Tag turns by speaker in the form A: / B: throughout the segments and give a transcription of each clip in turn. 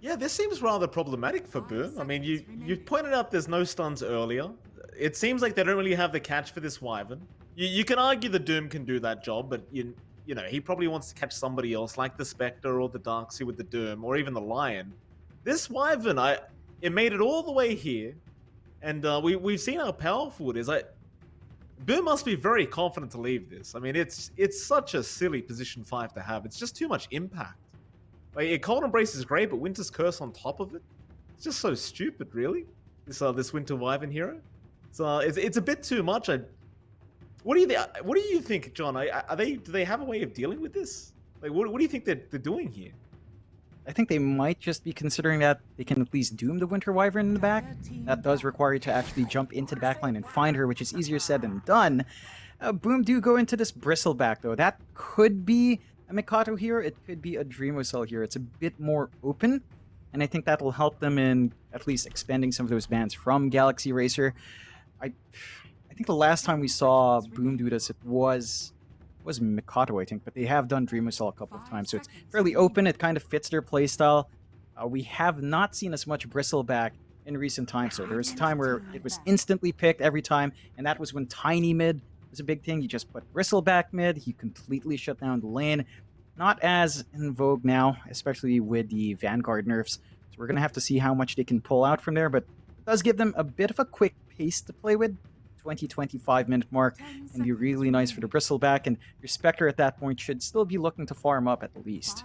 A: Yeah, this seems rather problematic for Boom. I mean, you pointed out there's no stuns earlier. It seems like they don't really have the catch for this Wyvern. You can argue the Doom can do that job, but you know he probably wants to catch somebody else, like the Spectre or the Darkseid with the Doom, or even the Lion. This Wyvern, it made it all the way here, and we've seen how powerful it is. Boom must be very confident to leave this. I mean, it's such a silly position 5 to have. It's just too much impact. Like, Cold Embrace is great, but Winter's Curse on top of it, it's just so stupid, really. This Winter Wyvern hero. So it's a bit too much. What do you think, John? Do they have a way of dealing with this? Like, what do you think they're doing here?
B: I think they might just be considering that they can at least doom the Winter Wyvern in the back. That does require you to actually jump into the backline and find her, which is easier said than done. Boom do go into this Bristleback, though. That could be a Mikado here. It could be a Dreamwhistle here. It's a bit more open, and I think that will help them in at least expanding some of those bans from Galaxy Racer. I think the last time we saw Boom do this, it was Mikado, I think, but they have done Dream Assault a couple of times, so it's fairly open. It kind of fits their playstyle. We have not seen as much Bristleback in recent times, so there was a time where it was instantly picked every time, and that was when Tiny Mid was a big thing. You just put Bristleback mid, he completely shut down the lane. Not as in vogue now, especially with the Vanguard nerfs. So we're going to have to see how much they can pull out from there, but it does give them a bit of a quick pace to play with. 20-25 minute mark and be really nice for the Bristleback, and your Spectre at that point should still be looking to farm up at least.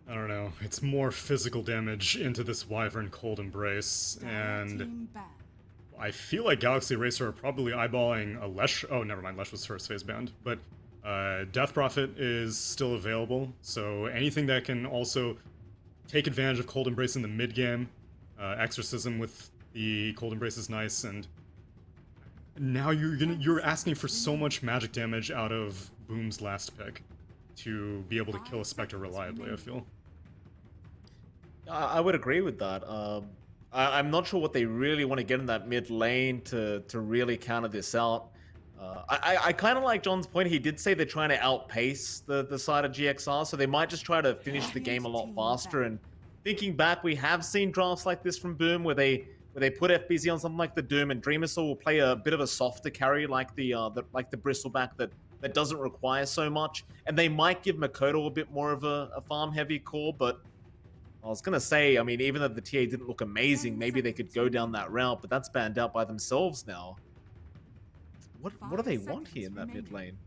C: I don't know, it's more physical damage into this Wyvern Cold Embrace, and I feel like Galaxy Racer are probably eyeballing a Lesh. Oh, never mind, Lesh was first phase banned, but Death Prophet is still available, so anything that can also take advantage of Cold Embrace in the mid game. Exorcism with the Cold Embrace is nice, and now you're asking for so much magic damage out of Boom's last pick to be able to kill a Spectre reliably, I feel.
A: I would agree with that. I'm not sure what they really want to get in that mid lane to really counter this out. I kind of like John's point. He did say they're trying to outpace the side of GXR, so they might just try to finish the game a lot faster. And thinking back, we have seen drafts like this from Boom where they put FBZ on something like the Doom, and Dreamwhistle will play a bit of a softer carry like the Bristleback that doesn't require so much, and they might give Makoto a bit more of a farm heavy core. But I was gonna say, I mean, even though the TA didn't look amazing, maybe they could go down that route, but that's banned out by themselves now. What do they want here in that mid lane?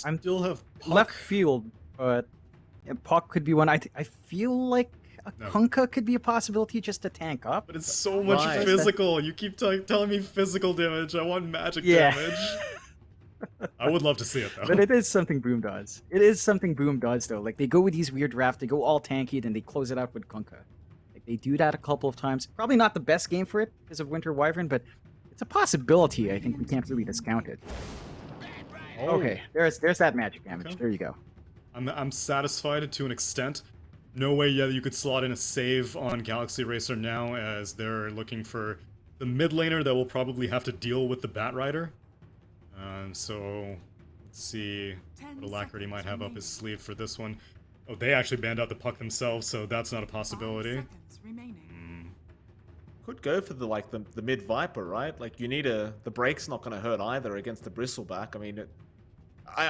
B: I
C: still have Puck.
B: Left field, but Puck could be one. I feel like a Kunkka could be a possibility just to tank up.
C: But it's so much physical. You keep telling me physical damage. I want magic damage. I would love to see it, though.
B: But it is something Boom does. It is something Boom does, though. Like, they go with these weird drafts, they go all tanky, then they close it out with Kunkka. Like, they do that a couple of times. Probably not the best game for it because of Winter Wyvern, but it's a possibility. I think we can't really discount it. Oh. Okay, there's that magic damage. Okay. There you go.
C: I'm satisfied to an extent. No way you could slot in a save on Galaxy Racer now, as they're looking for the mid laner that will probably have to deal with the Batrider. So let's see what Alacrity might have up his sleeve for this one. Oh, they actually banned out the Puck themselves, so that's not a possibility.
A: Could go for the mid Viper, right? Like, you need the break's not going to hurt either against the Bristleback. I mean,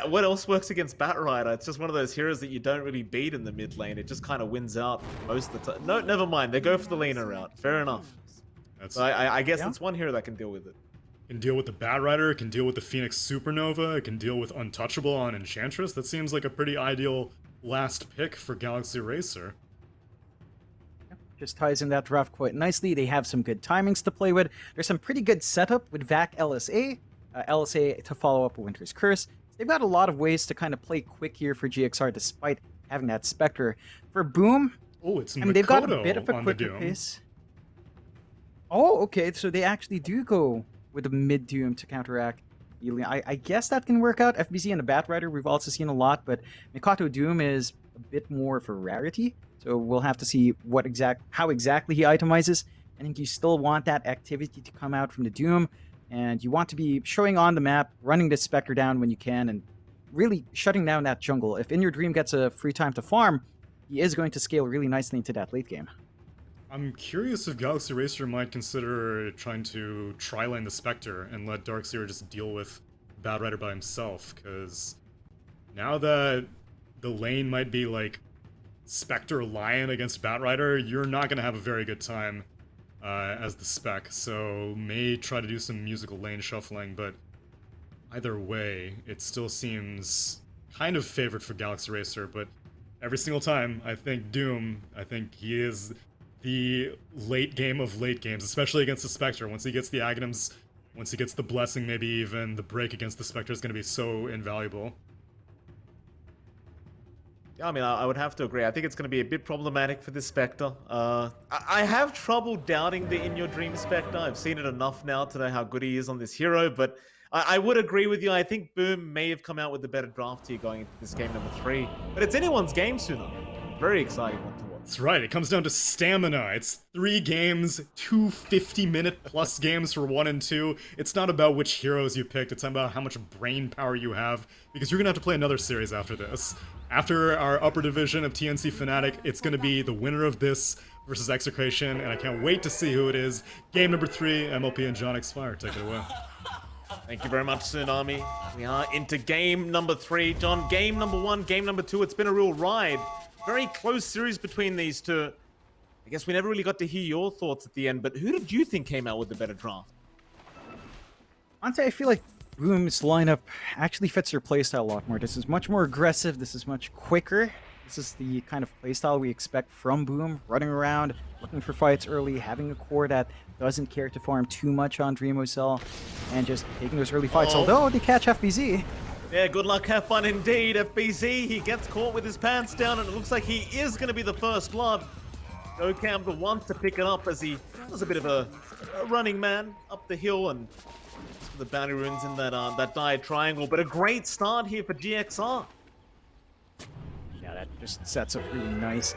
A: what else works against Batrider? It's just one of those heroes that you don't really beat in the mid lane. It just kind of wins out most of the time. No, never mind. They go for the laner route. Fair enough. So I guess it's one hero that can deal with it.
C: It can deal with the Batrider, it can deal with the Phoenix Supernova, it can deal with Untouchable on Enchantress. That seems like a pretty ideal last pick for Galaxy Racer.
B: Just ties in that draft quite nicely. They have some good timings to play with. There's some pretty good setup with VAC LSA. LSA to follow up with Winter's Curse. They've got a lot of ways to kind of play quick here for GXR despite having that Spectre. For Boom,
C: it's
B: I mean, they've got a bit of a quicker pace. Oh, okay, so they actually do go with a mid-Doom to counteract Healing. I guess that can work out. FBZ and the Batrider we've also seen a lot, but Mikato Doom is a bit more of a rarity, so we'll have to see how exactly he itemizes. I think you still want that activity to come out from the Doom, and you want to be showing on the map, running the Spectre down when you can, and really shutting down that jungle. If In Your Dream gets a free time to farm, he is going to scale really nicely into that late game.
C: I'm curious if Galaxy Racer might consider trying to tri-lane the Spectre and let Darkseer just deal with Bad Rider by himself, because now that the lane might be like Spectre Lion against Bat Rider, you're not going to have a very good time as the Spec, so may try to do some musical lane shuffling, but either way, it still seems kind of favored for Galaxy Racer, but every single time, I think he is the late game of late games, especially against the Spectre. Once he gets the Aghanims, once he gets the Blessing, maybe even the break against the Spectre is going to be so invaluable.
A: Yeah, I mean, I would have to agree. I think it's going to be a bit problematic for this Spectre. I have trouble doubting the In Your Dream Spectre. I've seen it enough now to know how good he is on this hero, but I would agree with you. I think Boom may have come out with the better draft here going into this game number 3, but it's anyone's game sooner. Very exciting one to watch.
C: That's right, it comes down to stamina. It's 3 games, 2 50-minute plus games for 1 and 2. It's not about which heroes you picked, it's about how much brain power you have, because you're gonna have to play another series after this. After our upper division of TNC Fnatic, it's gonna be the winner of this versus Execration, and I can't wait to see who it is. Game number 3, MLP and johnxfire, take it away.
A: Thank you very much, Tsunami. We are into game number 3. John, game number 1, game number 2, it's been a real ride. Very close series between these two. I guess we never really got to hear your thoughts at the end, but who did you think came out with the better draft?
B: Honestly, I feel like Boom's lineup actually fits their playstyle a lot more. This is much more aggressive, this is much quicker. This is the kind of playstyle we expect from Boom, running around, looking for fights early, having a core that doesn't care to farm too much on Dreamo Cell, and just taking those early fights, although they catch FBZ.
A: Yeah, good luck, have fun indeed. FBZ, he gets caught with his pants down, and it looks like he is going to be the first blood. Gokam the one to pick it up as he was a bit of a running man up the hill, and the bounty runes in that dire triangle. But a great start here for GXR.
B: Yeah, that just sets up really nice.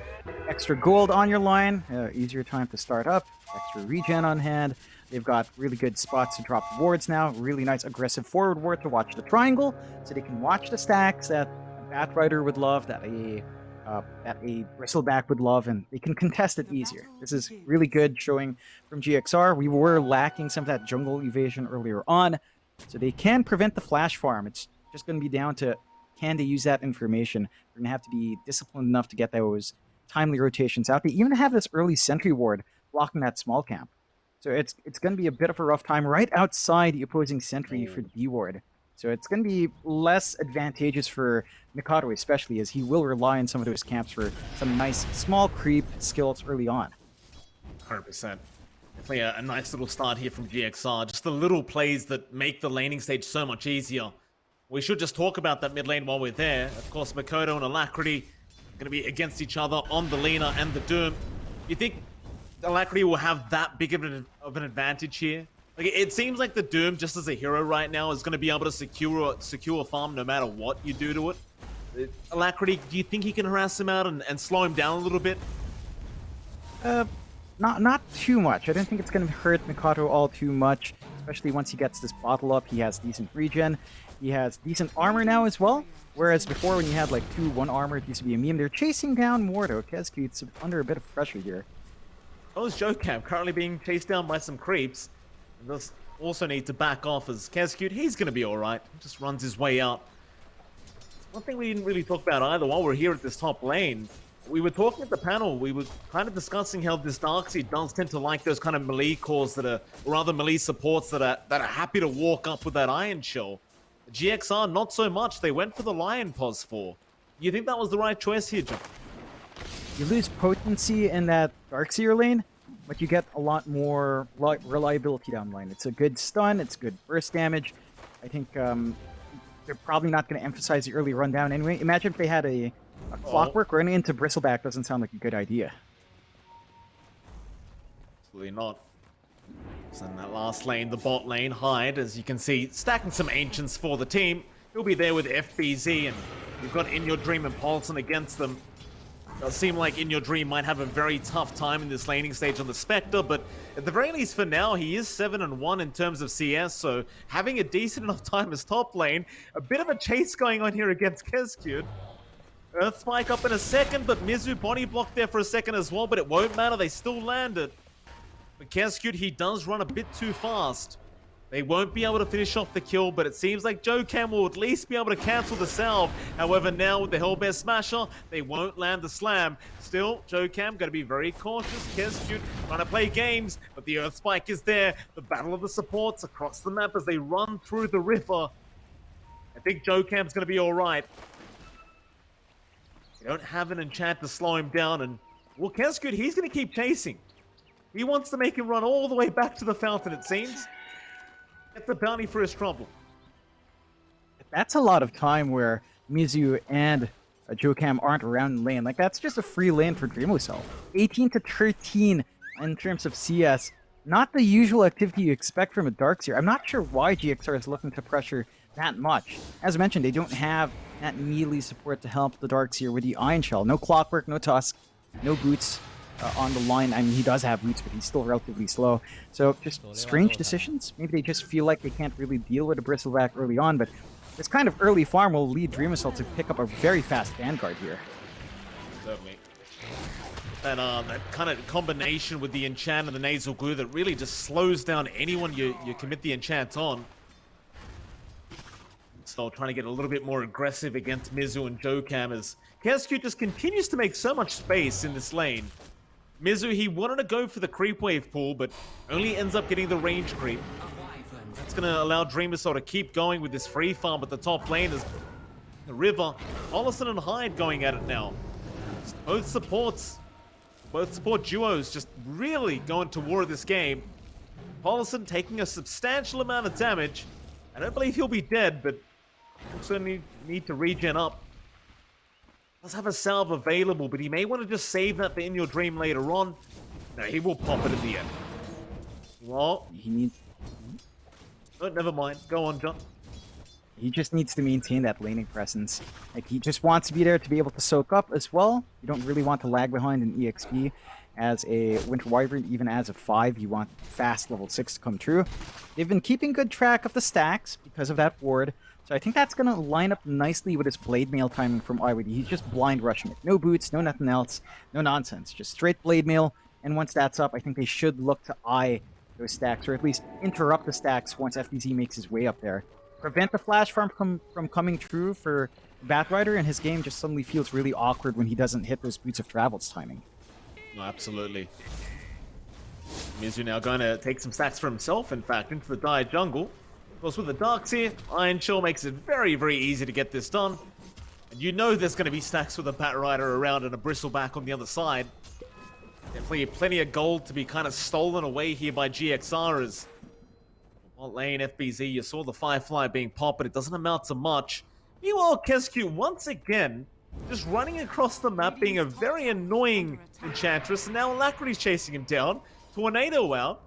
B: Extra gold on your line, easier time to start up, extra regen on hand. They've got really good spots to drop wards now, really nice aggressive forward ward to watch the triangle, so they can watch the stacks that a Bat Rider would love, that a Bristleback would love, and they can contest it easier. This is really good showing from GXR. We were lacking some of that jungle evasion earlier on, so they can prevent the flash farm. It's just going to be down to, can they use that information? They're going to have to be disciplined enough to get those timely rotations out. They even have this early sentry ward blocking that small camp. So it's going to be a bit of a rough time right outside the opposing sentry for D ward. So it's going to be less advantageous for Mikado, especially as he will rely on some of those camps for some nice small creep skills early on.
A: 100%. Definitely a nice little start here from GXR. Just the little plays that make the laning stage so much easier. We should just talk about that mid lane while we're there. Of course, Makoto and Alacrity are going to be against each other on the Lina and the Doom. You think Alacrity will have that big of an advantage here? Like, it seems like the Doom, just as a hero right now, is going to be able to secure farm no matter what you do to it. Alacrity, do you think he can harass him out and slow him down a little bit?
B: Not too much. I don't think it's going to hurt Mikado all too much, especially once he gets this bottle up. He has decent regen. He has decent armor now as well. Whereas before, when you had like 2-1 armor, it used to be a meme. They're chasing down Mordo. Kezcut's under a bit of pressure here.
A: Oh, it's Jokam currently being chased down by some creeps. And does also need to back off as Kezcut. He's going to be alright. Just runs his way out. One thing we didn't really talk about either while we're here at this top lane. We were talking at the panel, we were kind of discussing how this Darkseid does tend to like those kind of melee cores that are, or rather melee supports that are happy to walk up with that Iron Shell. GXR, not so much. They went for the Lion Pos 4. You think that was the right choice here, John?
B: You lose potency in that Darkseer lane, but you get a lot more reliability down lane. It's a good stun, it's good burst damage. I think they're probably not going to emphasize the early rundown anyway. Imagine if they had a Clockwork running into Bristleback. Doesn't sound like a good idea.
A: Absolutely not. So in that last lane, the bot lane, Hyde, as you can see, stacking some Ancients for the team. He'll be there with FBZ, and you've got In Your Dream and Paulson against them. It does seem like In Your Dream might have a very tough time in this laning stage on the Spectre, but at the very least for now, he is 7-1 in terms of CS, so having a decent enough time as top lane. A bit of a chase going on here against Kezcute. Earth Spike up in a second, but Mizu body blocked there for a second as well, but it won't matter. They still landed. But Keskut, he does run a bit too fast. They won't be able to finish off the kill, but it seems like JoeCam will at least be able to cancel the salve. However, now with the Hellbear Smasher, they won't land the slam. Still, JoeCam going to be very cautious. Keskut trying to play games, but the Earth Spike is there. The battle of the supports across the map as they run through the river. I think JoeCam's going to be all right. They don't have an enchant to slow him down, and well, Keskut, he's going to keep chasing. He wants to make him run all the way back to the fountain, it seems. Get the bounty for his trouble.
B: That's a lot of time where Mizu and JoeCam aren't around in lane. Like, that's just a free lane for Dreamocell. 18 to 13 in terms of CS. Not the usual activity you expect from a Darkseer. I'm not sure why GXR is looking to pressure that much. As mentioned, they don't have that melee support to help the Darkseer with the Iron Shell. No Clockwork, no Tusk, no Boots on the line. I mean, he does have Boots, but he's still relatively slow. So just strange decisions. Maybe they just feel like they can't really deal with a Bristleback early on, but this kind of early farm will lead Dreamocell to pick up a very fast Vanguard here.
A: Certainly. And that kind of combination with the enchant and the nasal glue that really just slows down anyone you commit the enchant on. So trying to get a little bit more aggressive against Mizu and JoeCam as Keskut just continues to make so much space in this lane. Mizu, he wanted to go for the creep wave pool, but only ends up getting the range creep. That's going to allow Dreamocell to keep going with this free farm at the top lane as the river. Ollison and Hyde going at it now. Both support duos just really going to war this game. Ollison taking a substantial amount of damage. I don't believe he'll be dead, but he'll certainly need to regen up. Does have a salve available, but he may want to just save that for In Your Dream later on. No, he will pop it in the end. Well,
B: He needs...
A: oh, never mind. Go on, John.
B: He just needs to maintain that laning presence. Like, he just wants to be there to be able to soak up as well. You don't really want to lag behind in EXP as a Winter Wyvern. Even as a 5, you want fast level 6 to come true. They've been keeping good track of the stacks because of that ward. So I think that's going to line up nicely with his Blade Mail timing from IWD. He's just blind rushing it. No boots, no nothing else, no nonsense. Just straight Blade Mail. And once that's up, I think they should look to eye those stacks, or at least interrupt the stacks once FDZ makes his way up there. Prevent the flash farm from coming true for Batrider, and his game just suddenly feels really awkward when he doesn't hit those Boots of Travel's timing.
A: No, absolutely. Mizu now going to take some stacks for himself, in fact, into the Dire Jungle. Of course, with the Darkseer, Iron Shell makes it very, very easy to get this done. And you know there's going to be stacks with a Batrider around and a Bristleback on the other side. Definitely plenty of gold to be kind of stolen away here by GXR as Alt lane FBZ, you saw the Firefly being popped, but it doesn't amount to much. Meanwhile, Keskut once again just running across the map, being a very annoying Enchantress, and now Alacrity's chasing him down. Tornado out.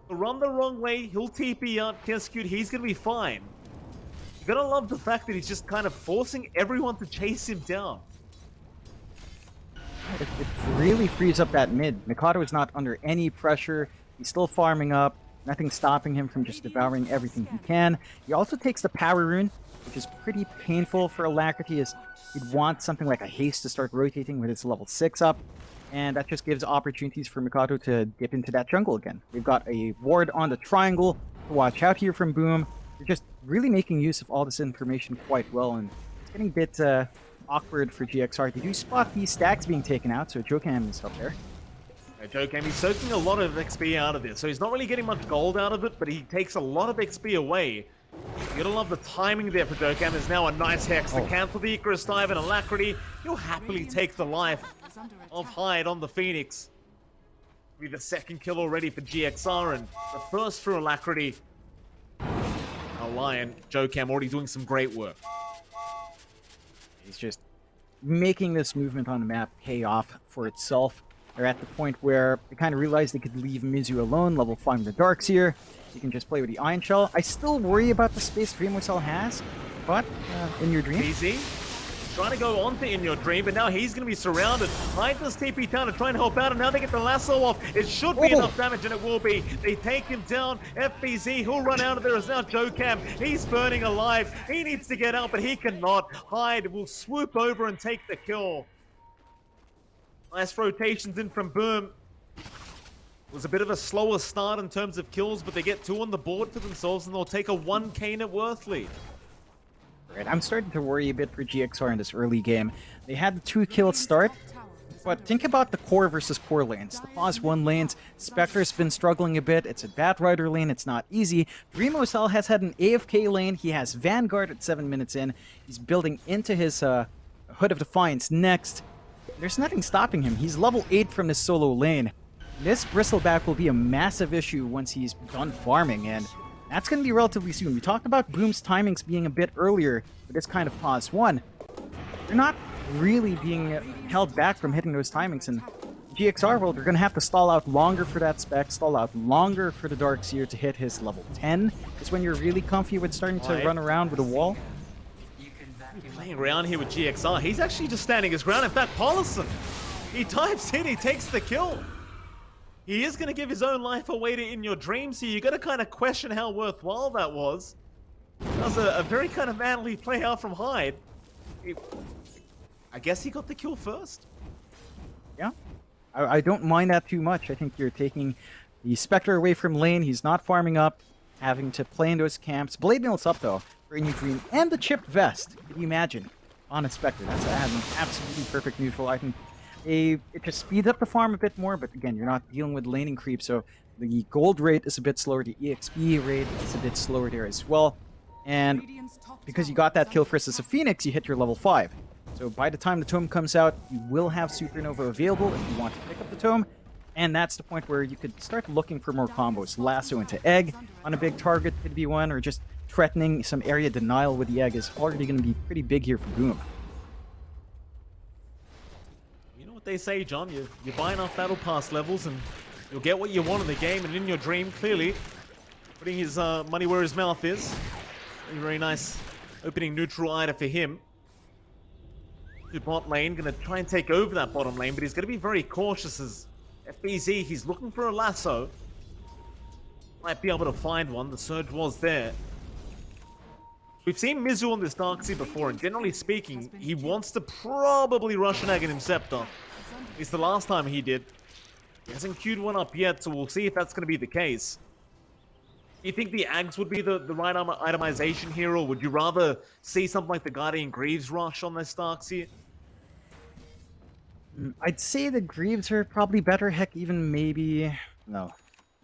A: To run the wrong way, he'll TP out. Keskut, he's gonna be fine. You're gonna love the fact that he's just kind of forcing everyone to chase him down.
B: It really frees up that mid. Mikado is not under any pressure. He's still farming up. Nothing stopping him from just devouring everything he can. He also takes the power rune, which is pretty painful for Alacrity, as he'd want something like a haste to start rotating with his level 6 up. And that just gives opportunities for Mikado to dip into that jungle again. We've got a ward on the triangle to watch out here from Boom. They're just really making use of all this information quite well, and it's getting a bit awkward for GXR. They do spot these stacks being taken out, so JoeCam is up there.
A: JoeCam, he's soaking a lot of XP out of this, so he's not really getting much gold out of it, but he takes a lot of XP away. You're gonna love the timing there for JoeCam. There's now a nice Hex to cancel the Icarus dive, and Alacrity, he'll happily take the life of Hyde on the Phoenix. Be the second kill already for GXR, and the first for Alacrity. Now Lion, JoeCam already doing some great work.
B: He's just making this movement on the map pay off for itself. They're at the point where they kind of realize they could leave Mizu alone, level 5 with the Darkseer. You can just play with the Iron Shell. I still worry about the space Dreamocell has, but In Your Dream.
A: Easy. trying to go onto In Your Dream, but now he's going to be surrounded. Hyde does TP down to try and help out, and now they get the lasso off. It should be enough damage, and it will be. They take him down. FBZ, he'll run out of there as now Jokam. He's burning alive. He needs to get out, but he cannot. Hyde will swoop over and take the kill. Nice rotations in from Boom. It was a bit of a slower start in terms of kills, but they get 2 on the board for themselves, and they'll take a 1k net worth lead.
B: Right, I'm starting to worry a bit for GXR in this early game. They had the 2-kill start, but think about the core versus core lanes. The Pause 1 lanes, Spectre's been struggling a bit. It's a Batrider lane, it's not easy. Remosel has had an AFK lane. He has Vanguard at 7 minutes in. He's building into his Hood of Defiance next. There's nothing stopping him. He's level 8 from this solo lane. This Bristleback will be a massive issue once he's done farming, and that's going to be relatively soon. We talked about Boom's timings being a bit earlier with this kind of Pause 1. They're not really being held back from hitting those timings, and GXR world, they're going to have to stall out longer for that spec, stall out longer for the Darkseer to hit his level 10. It's when you're really comfy with starting to run around with a wall.
A: Playing around here with GXR, he's actually just standing his ground. In fact, Paulison, he dives in, he takes the kill. He is going to give his own life away to In Your Dream, so you got to kind of question how worthwhile that was. That was a very kind of manly play out from Hyde. I guess he got the kill first.
B: Yeah, I don't mind that too much. I think you're taking the Spectre away from lane. He's not farming up, having to play in those camps. Blade Mail's up, though, for In Your Dream. And the chipped vest, can you imagine, on a Spectre. That's an absolutely perfect neutral item. It just speeds up the farm a bit more, but again, you're not dealing with laning creep, so the gold rate is a bit slower, the EXP rate is a bit slower there as well. And because you got that kill first as a Phoenix, you hit your level 5. So by the time the tome comes out, you will have Supernova available if you want to pick up the tome, and that's the point where you could start looking for more combos. Lasso into Egg on a big target could be one, or just threatening some area denial with the Egg is already going to be pretty big here for Boom.
A: They say, John, you buy enough battle pass levels and you'll get what you want in the game, and In Your Dream, clearly putting his money where his mouth is. Very nice opening neutral item for him. To bot lane, gonna try and take over that bottom lane, but he's gonna be very cautious as FBZ, he's looking for a lasso. Might be able to find one, the surge was there. We've seen Mizu on this Darkseer before, and generally speaking, he wants to probably rush an Aghanim Scepter. It's the last time he did. He hasn't queued one up yet, so we'll see if that's going to be the case. Do you think the Ags would be the right itemization here, or would you rather see something like the Guardian Greaves rush on this Darkseer?
B: I'd say the Greaves are probably better. Heck, even maybe... No.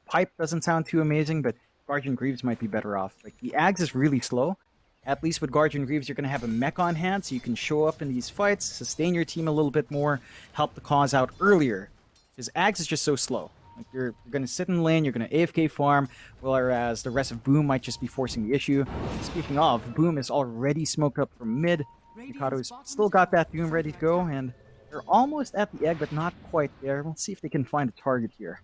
B: Pipe doesn't sound too amazing, but Guardian Greaves might be better off. Like, the Ags is really slow. At least with Guardian Greaves, you're going to have a mech on hand, so you can show up in these fights, sustain your team a little bit more, help the cause out earlier. Because Ags is just so slow. Like, you're going to sit in lane, you're going to AFK farm, whereas the rest of Boom might just be forcing the issue. Speaking of, Boom is already smoked up from mid. Mikado's still got that Doom ready to go, and they're almost at the Egg, but not quite there. We'll see if they can find a target here.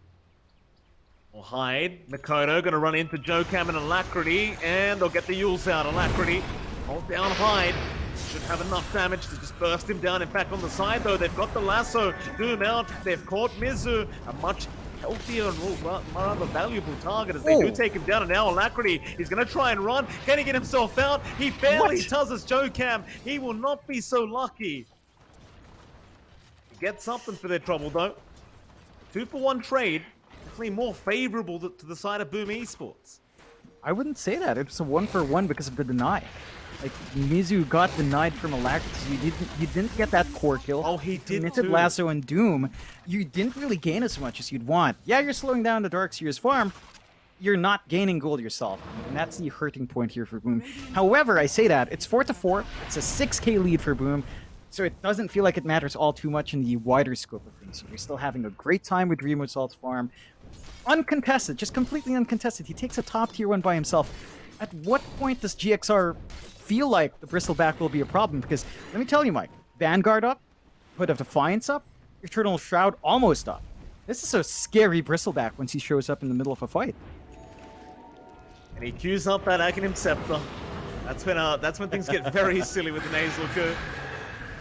A: Will Hyde, Mikoto gonna run into Jokam and Alacrity, and they'll get the Yules out. Alacrity, hold down Hyde. Should have enough damage to just burst him down. In fact, on the side though, they've got the lasso. Doom out. They've caught Mizu, a much healthier and rather valuable target as they do take him down. And now Alacrity, he's gonna try and run. Can he get himself out? He barely does as Jokam. He will not be so lucky. Get something for their trouble though. 2-for-1 trade. Definitely more favorable to the side of Boom Esports.
B: I wouldn't say that. It's a 1-for-1 because of the deny. Like, Mizu got denied from Alacrity, so you didn't get that core kill.
A: Oh, he did
B: committed
A: too.
B: Lasso and Doom. You didn't really gain as much as you'd want. Yeah, you're slowing down the Darkseer's farm. You're not gaining gold yourself, and that's the hurting point here for Boom. However, I say that, it's 4-4. It's a 6k lead for Boom. So it doesn't feel like it matters all too much in the wider scope of things. You're still having a great time with Remo Salt's farm. Uncontested, just completely uncontested. He takes a top tier 1 by himself. At what point does GXR feel like the Bristleback will be a problem? Because, let me tell you, Mike, Vanguard up, Hood of Defiance up, Eternal Shroud almost up. This is a scary Bristleback once he shows up in the middle of a fight.
A: And he queues up that Aghanim Scepter. That's when things get very silly with the Nasal Coup.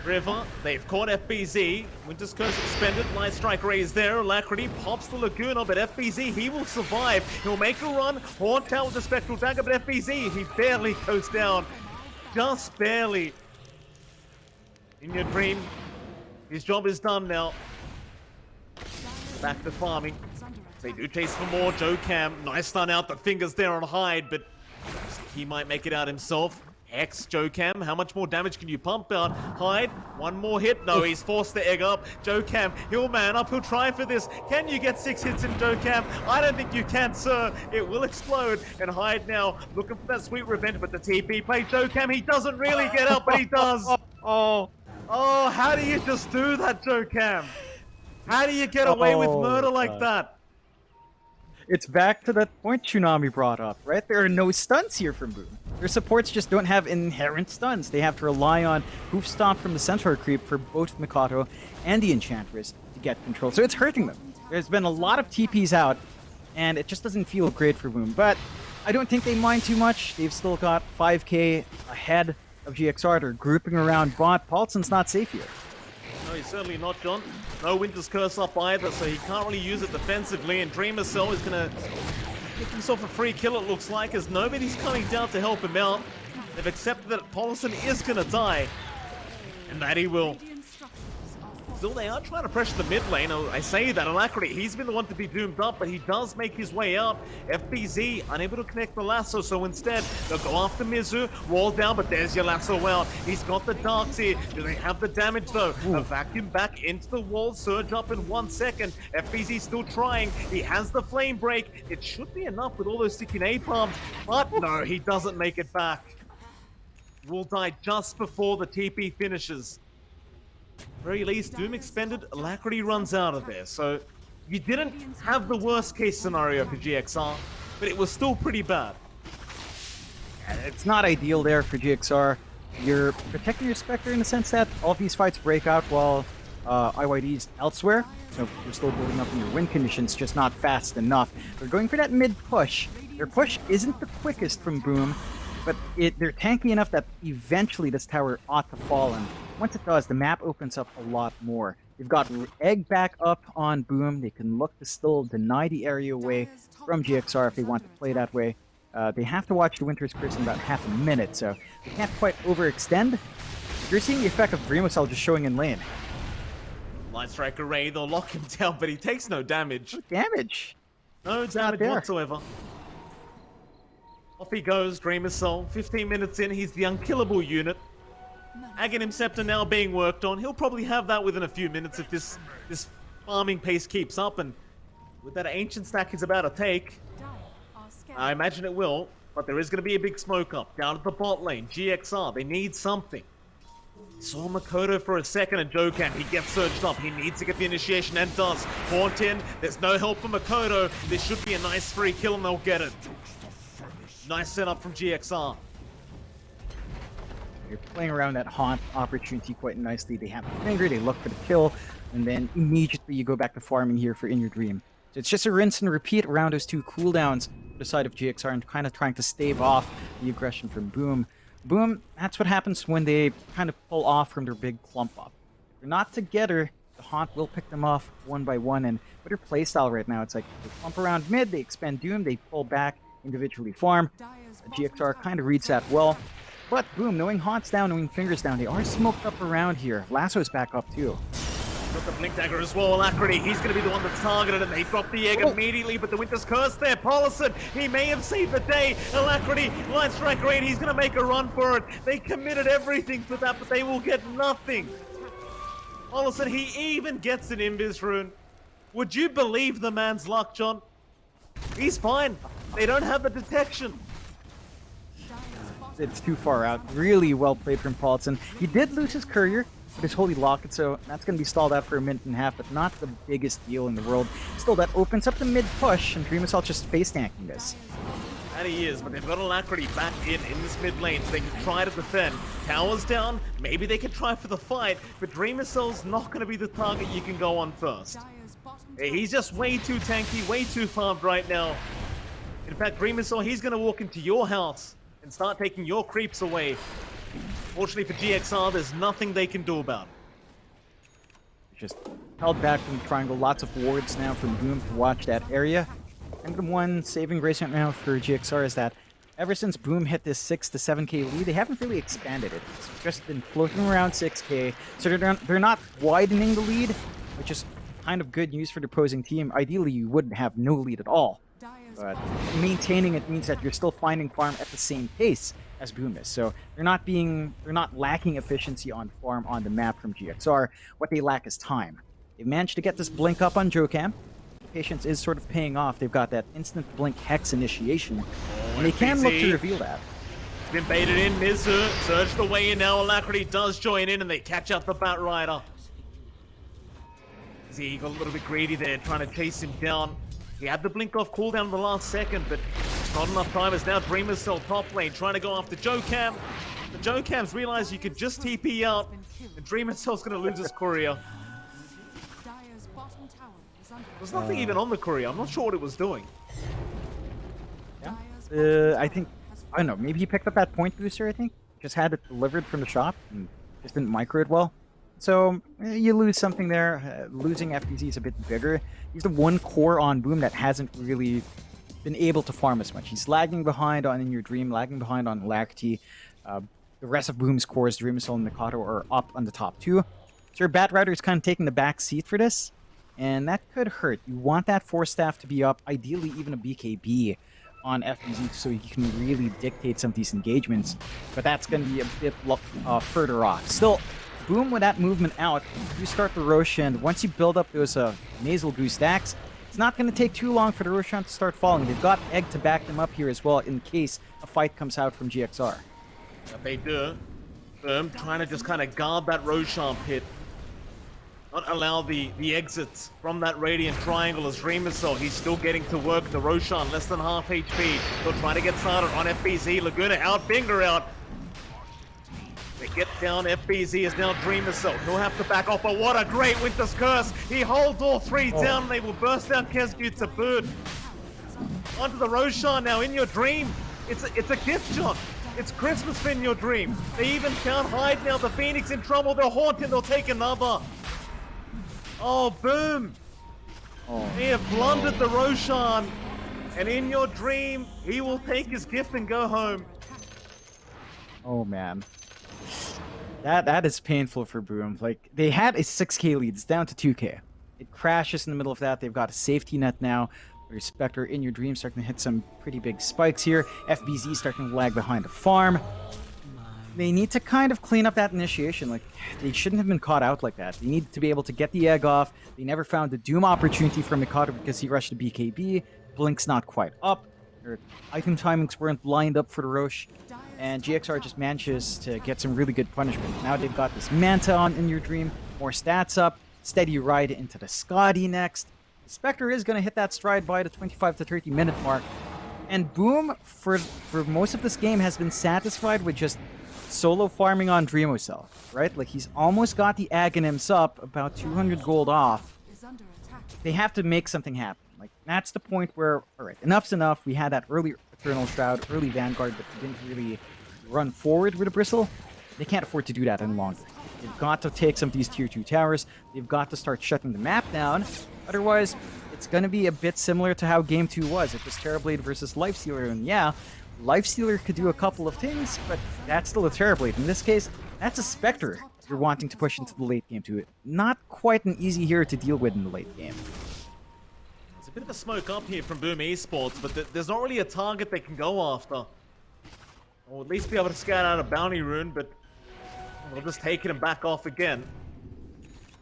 A: River, they've caught FBZ. Winter's Curse expended. Light Strike Ray is there. Alacrity pops the Laguna, but FBZ, he will survive. He'll make a run. Haunt out with the Spectral Dagger, but FBZ, he barely goes down. Just barely. In your dream, his job is done now. Back to farming. They do chase for more. Joe Cam, nice stun out. The fingers there on Hyde, but he might make it out himself. Hex, Joe Cam, how much more damage can you pump out? Hyde, one more hit. No, he's forced the egg up. Joe Cam, he'll man up. He'll try for this. Can you get 6 hits in Joe Cam? I don't think you can, sir. It will explode. And Hyde now looking for that sweet revenge, but the TP play Joe Cam. He doesn't really get up, but he does. Oh, how do you just do that, Joe Cam? How do you get away with murder like that?
B: It's back to that point Tsunami brought up, right? There are no stuns here from Boom. Their supports just don't have inherent stuns. They have to rely on Hoof Stomp from the Centaur creep for both Mikoto and the Enchantress to get control. So it's hurting them. There's been a lot of TPs out, and it just doesn't feel great for Boom. But I don't think they mind too much. They've still got 5k ahead of GXR. They're grouping around bot. Paulson's not safe here.
A: No, he's certainly not, John. No Winter's Curse up either, so he can't really use it defensively, and Dreamer Cell is going to get himself a free kill, it looks like, as nobody's coming down to help him out. They've accepted that Paulson is going to die, and that he will. Still, they are trying to pressure the mid lane. I say that, Alacrity, he's been the one to be doomed up, but he does make his way out. FBZ, unable to connect the lasso, so instead, they'll go after Mizu, wall down, but there's your lasso out. He's got the darks here. Do they have the damage, though? A vacuum back into the wall, surge up in 1 second. FBZ still trying. He has the flame break. It should be enough with all those sticking A-palms, but no, he doesn't make it back. Will die just before the TP finishes. Very least, Doom expended, Alacrity runs out of there. So you didn't have the worst case scenario for GXR, but it was still pretty bad.
B: It's not ideal there for GXR. You're protecting your Spectre in the sense that all of these fights break out while IYD's elsewhere. So you're still building up in your win conditions, just not fast enough. They're going for that mid push. Their push isn't the quickest from Boom, but they're tanky enough that eventually this tower ought to fall, and once it does, the map opens up a lot more. They've got Egg back up on Boom. They can look to still deny the area away from GXR if they want to play that way. They have to watch the Winter's Curse in about half a minute, so they can't quite overextend. You're seeing the effect of Dreamocell just showing in lane.
A: Light Strike Array, they'll lock him down, but he takes no damage.
B: No damage.
A: No damage whatsoever. Off he goes, Dreamer Soul. 15 minutes in, he's the unkillable unit. Aghanim Scepter now being worked on. He'll probably have that within a few minutes if this farming pace keeps up, and with that ancient stack he's about to take, I imagine it will, but there is going to be a big smoke up. Down at the bot lane, GXR, they need something. Saw Makoto for a second, and Jokan, he gets surged up. He needs to get the initiation, and does. Haunt in, there's no help for Makoto. This should be a nice free kill, and they'll get it. Nice setup from GXR.
B: You're playing around that Haunt opportunity quite nicely. They have the finger, they look for the kill, and then immediately you go back to farming here for In Your Dream. So it's just a rinse and repeat around those two cooldowns for the side of GXR and kind of trying to stave off the aggression from Boom. Boom, that's what happens when they kind of pull off from their big clump up. If they're not together, the Haunt will pick them off one by one, and with their playstyle right now, it's like they clump around mid, they expend Doom, they pull back, individually farm. GXR kind of reads that well. But Boom, knowing Haunt's down, knowing Finger's down, they are smoked up around here. Lasso's back up too.
A: Got the Blink Dagger as well, Alacrity. He's going to be the one that's targeted, and they drop the egg immediately, but the Winter's Curse there. Paulson, he may have saved the day. Alacrity, Light Strike Raid, he's going to make a run for it. They committed everything for that, but they will get nothing. Paulson, he even gets an Invis rune. Would you believe the man's luck, John? He's fine. They don't have the detection.
B: It's too far out. Really well played from Paulson. He did lose his courier, but his Holy Locket, so that's going to be stalled out for a minute and a half, but not the biggest deal in the world. Still, that opens up the mid-push, and Dreamosol just face-tanking this.
A: And he is, but they've got Alacrity back in this mid lane, so they can try to defend. Towers down, maybe they can try for the fight, but Dreamosol's not going to be the target you can go on first. He's just way too tanky, way too farmed right now. In fact, Dreamosol, he's going to walk into your house and start taking your creeps away. Fortunately for GXR, there's nothing they can do about it.
B: Just held back from the triangle. Lots of wards now from Boom to watch that area. And the one saving grace right now for GXR is that ever since Boom hit this 6 to 7k lead, they haven't really expanded it. It's just been floating around 6k, so they're not widening the lead, which is kind of good news for the opposing team. Ideally, you wouldn't have no lead at all, but maintaining it means that you're still finding farm at the same pace as Boom is. So they're not lacking efficiency on farm on the map from GXR. What they lack is time. They've managed to get this blink up on Jocam. Patience is sort of paying off. They've got that instant blink hex initiation, and they can look to reveal that.
A: Been baited in, Mizu surged away in now. Alacrity does join in, and they catch up the Bat Rider. Z got a little bit greedy there, trying to chase him down. He had the blink off cooldown in the last second, but it's not enough time as now Dreamer's Cell top lane, trying to go after Jocam. The Jocams realize you could just TP out, and Dreamer's Cell's going to lose his courier. There's nothing even on the courier. I'm not sure what it was doing.
B: Yeah. I don't know, maybe he picked up that point booster, I think. Just had it delivered from the shop and just didn't micro it well. So you lose something there. Losing FBZ is a bit bigger. He's the one core on Boom that hasn't really been able to farm as much. He's lagging behind on In Your Dream, lagging behind on Alacrity. The rest of Boom's cores, Dreamcell and Mikado, are up on the top two. So your Bat Rider is kind of taking the back seat for this. And that could hurt. You want that Force Staff to be up, ideally even a BKB on FBZ so you can really dictate some of these engagements. But that's going to be a bit further off. Still, Boom with that movement out, you start the Roshan. Once you build up those nasal goo stacks, it's not going to take too long for the Roshan to start falling. They've got Egg to back them up here as well in case a fight comes out from GXR.
A: Yeah, they do. Boom trying to just kind of guard that Roshan pit. Not allow the exits from that Radiant Triangle as Dreamer Cell. He's still getting to work. The Roshan, less than half HP. Still trying to get started on FBZ. Laguna out, Finger out. They get down. FBZ is now Dreamer Cell. He'll have to back off, but what a great Winter's Curse. He holds all three down, and they will burst down Kesgu to boot. Onto the Roshan now, In Your Dream. It's a gift shot. It's Christmas for In Your Dream. They even can't hide now. The Phoenix in trouble. They'll haunt him. They'll take another. Oh, Boom! They have blundered the Roshan, and In Your Dream, he will take his gift and go home.
B: Oh man, that is painful for Boom. Like, they had a 6k lead, it's down to 2k. It crashes in the middle of that. They've got a safety net now. Your Spectre, In Your Dream, starting to hit some pretty big spikes here. FBZ starting to lag behind the farm. They need to kind of clean up that initiation. Like, they shouldn't have been caught out like that. They needed to be able to get the egg off. They never found the Doom opportunity for Mikado because he rushed the BKB. Blink's not quite up. Their item timings weren't lined up for the Roche. And GXR just manages to get some really good punishment. Now they've got this Manta on In Your Dream. More stats up. Steady ride into the Scotty next. The Spectre is going to hit that stride by the 25 to 30 minute mark. And Boom, for most of this game, has been satisfied with just solo farming on Dreamocell, right? Like, he's almost got the Aghanims up, about 200 gold off. They have to make something happen. Like, that's the point where, alright, enough's enough. We had that early Eternal Shroud, early Vanguard, but they didn't really run forward with a Bristle. They can't afford to do that any longer. They've got to take some of these tier 2 towers. They've got to start shutting the map down. Otherwise, it's going to be a bit similar to how Game 2 was. It was Terrorblade versus Lifestealer, and yeah, Lifestealer could do a couple of things, but that's still a Terrorblade. In this case, that's a Spectre you're wanting to push into the late game too. Not quite an easy hero to deal with in the late game.
A: There's a bit of a smoke up here from Boom Esports, but there's not really a target they can go after. Or at least be able to scout out a bounty rune, but they'll just take it and back off again.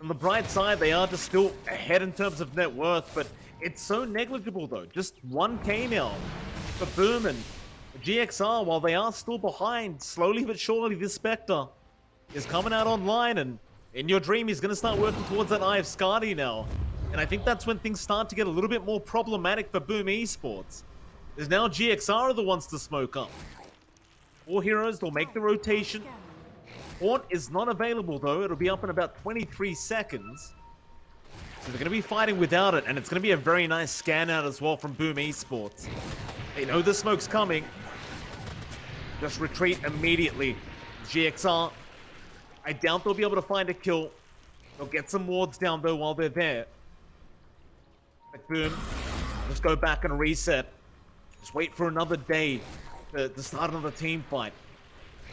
A: On the bright side, they are just still ahead in terms of net worth, but it's so negligible though. Just 1k now for Boom and GXR, while they are still behind. Slowly but surely, this Spectre is coming out online, and In Your Dream, he's going to start working towards that Eye of Skadi now. And I think that's when things start to get a little bit more problematic for Boom Esports. There's now GXR are the ones to smoke up. 4 heroes, they'll make the rotation. Haunt is not available though, it'll be up in about 23 seconds. So they're going to be fighting without it, and it's going to be a very nice scan out as well from Boom Esports. They know the smoke's coming. Just retreat immediately. GXR, I doubt they'll be able to find a kill. They'll get some wards down though while they're there. But boom, just go back and reset. Just wait for another day to start another team fight.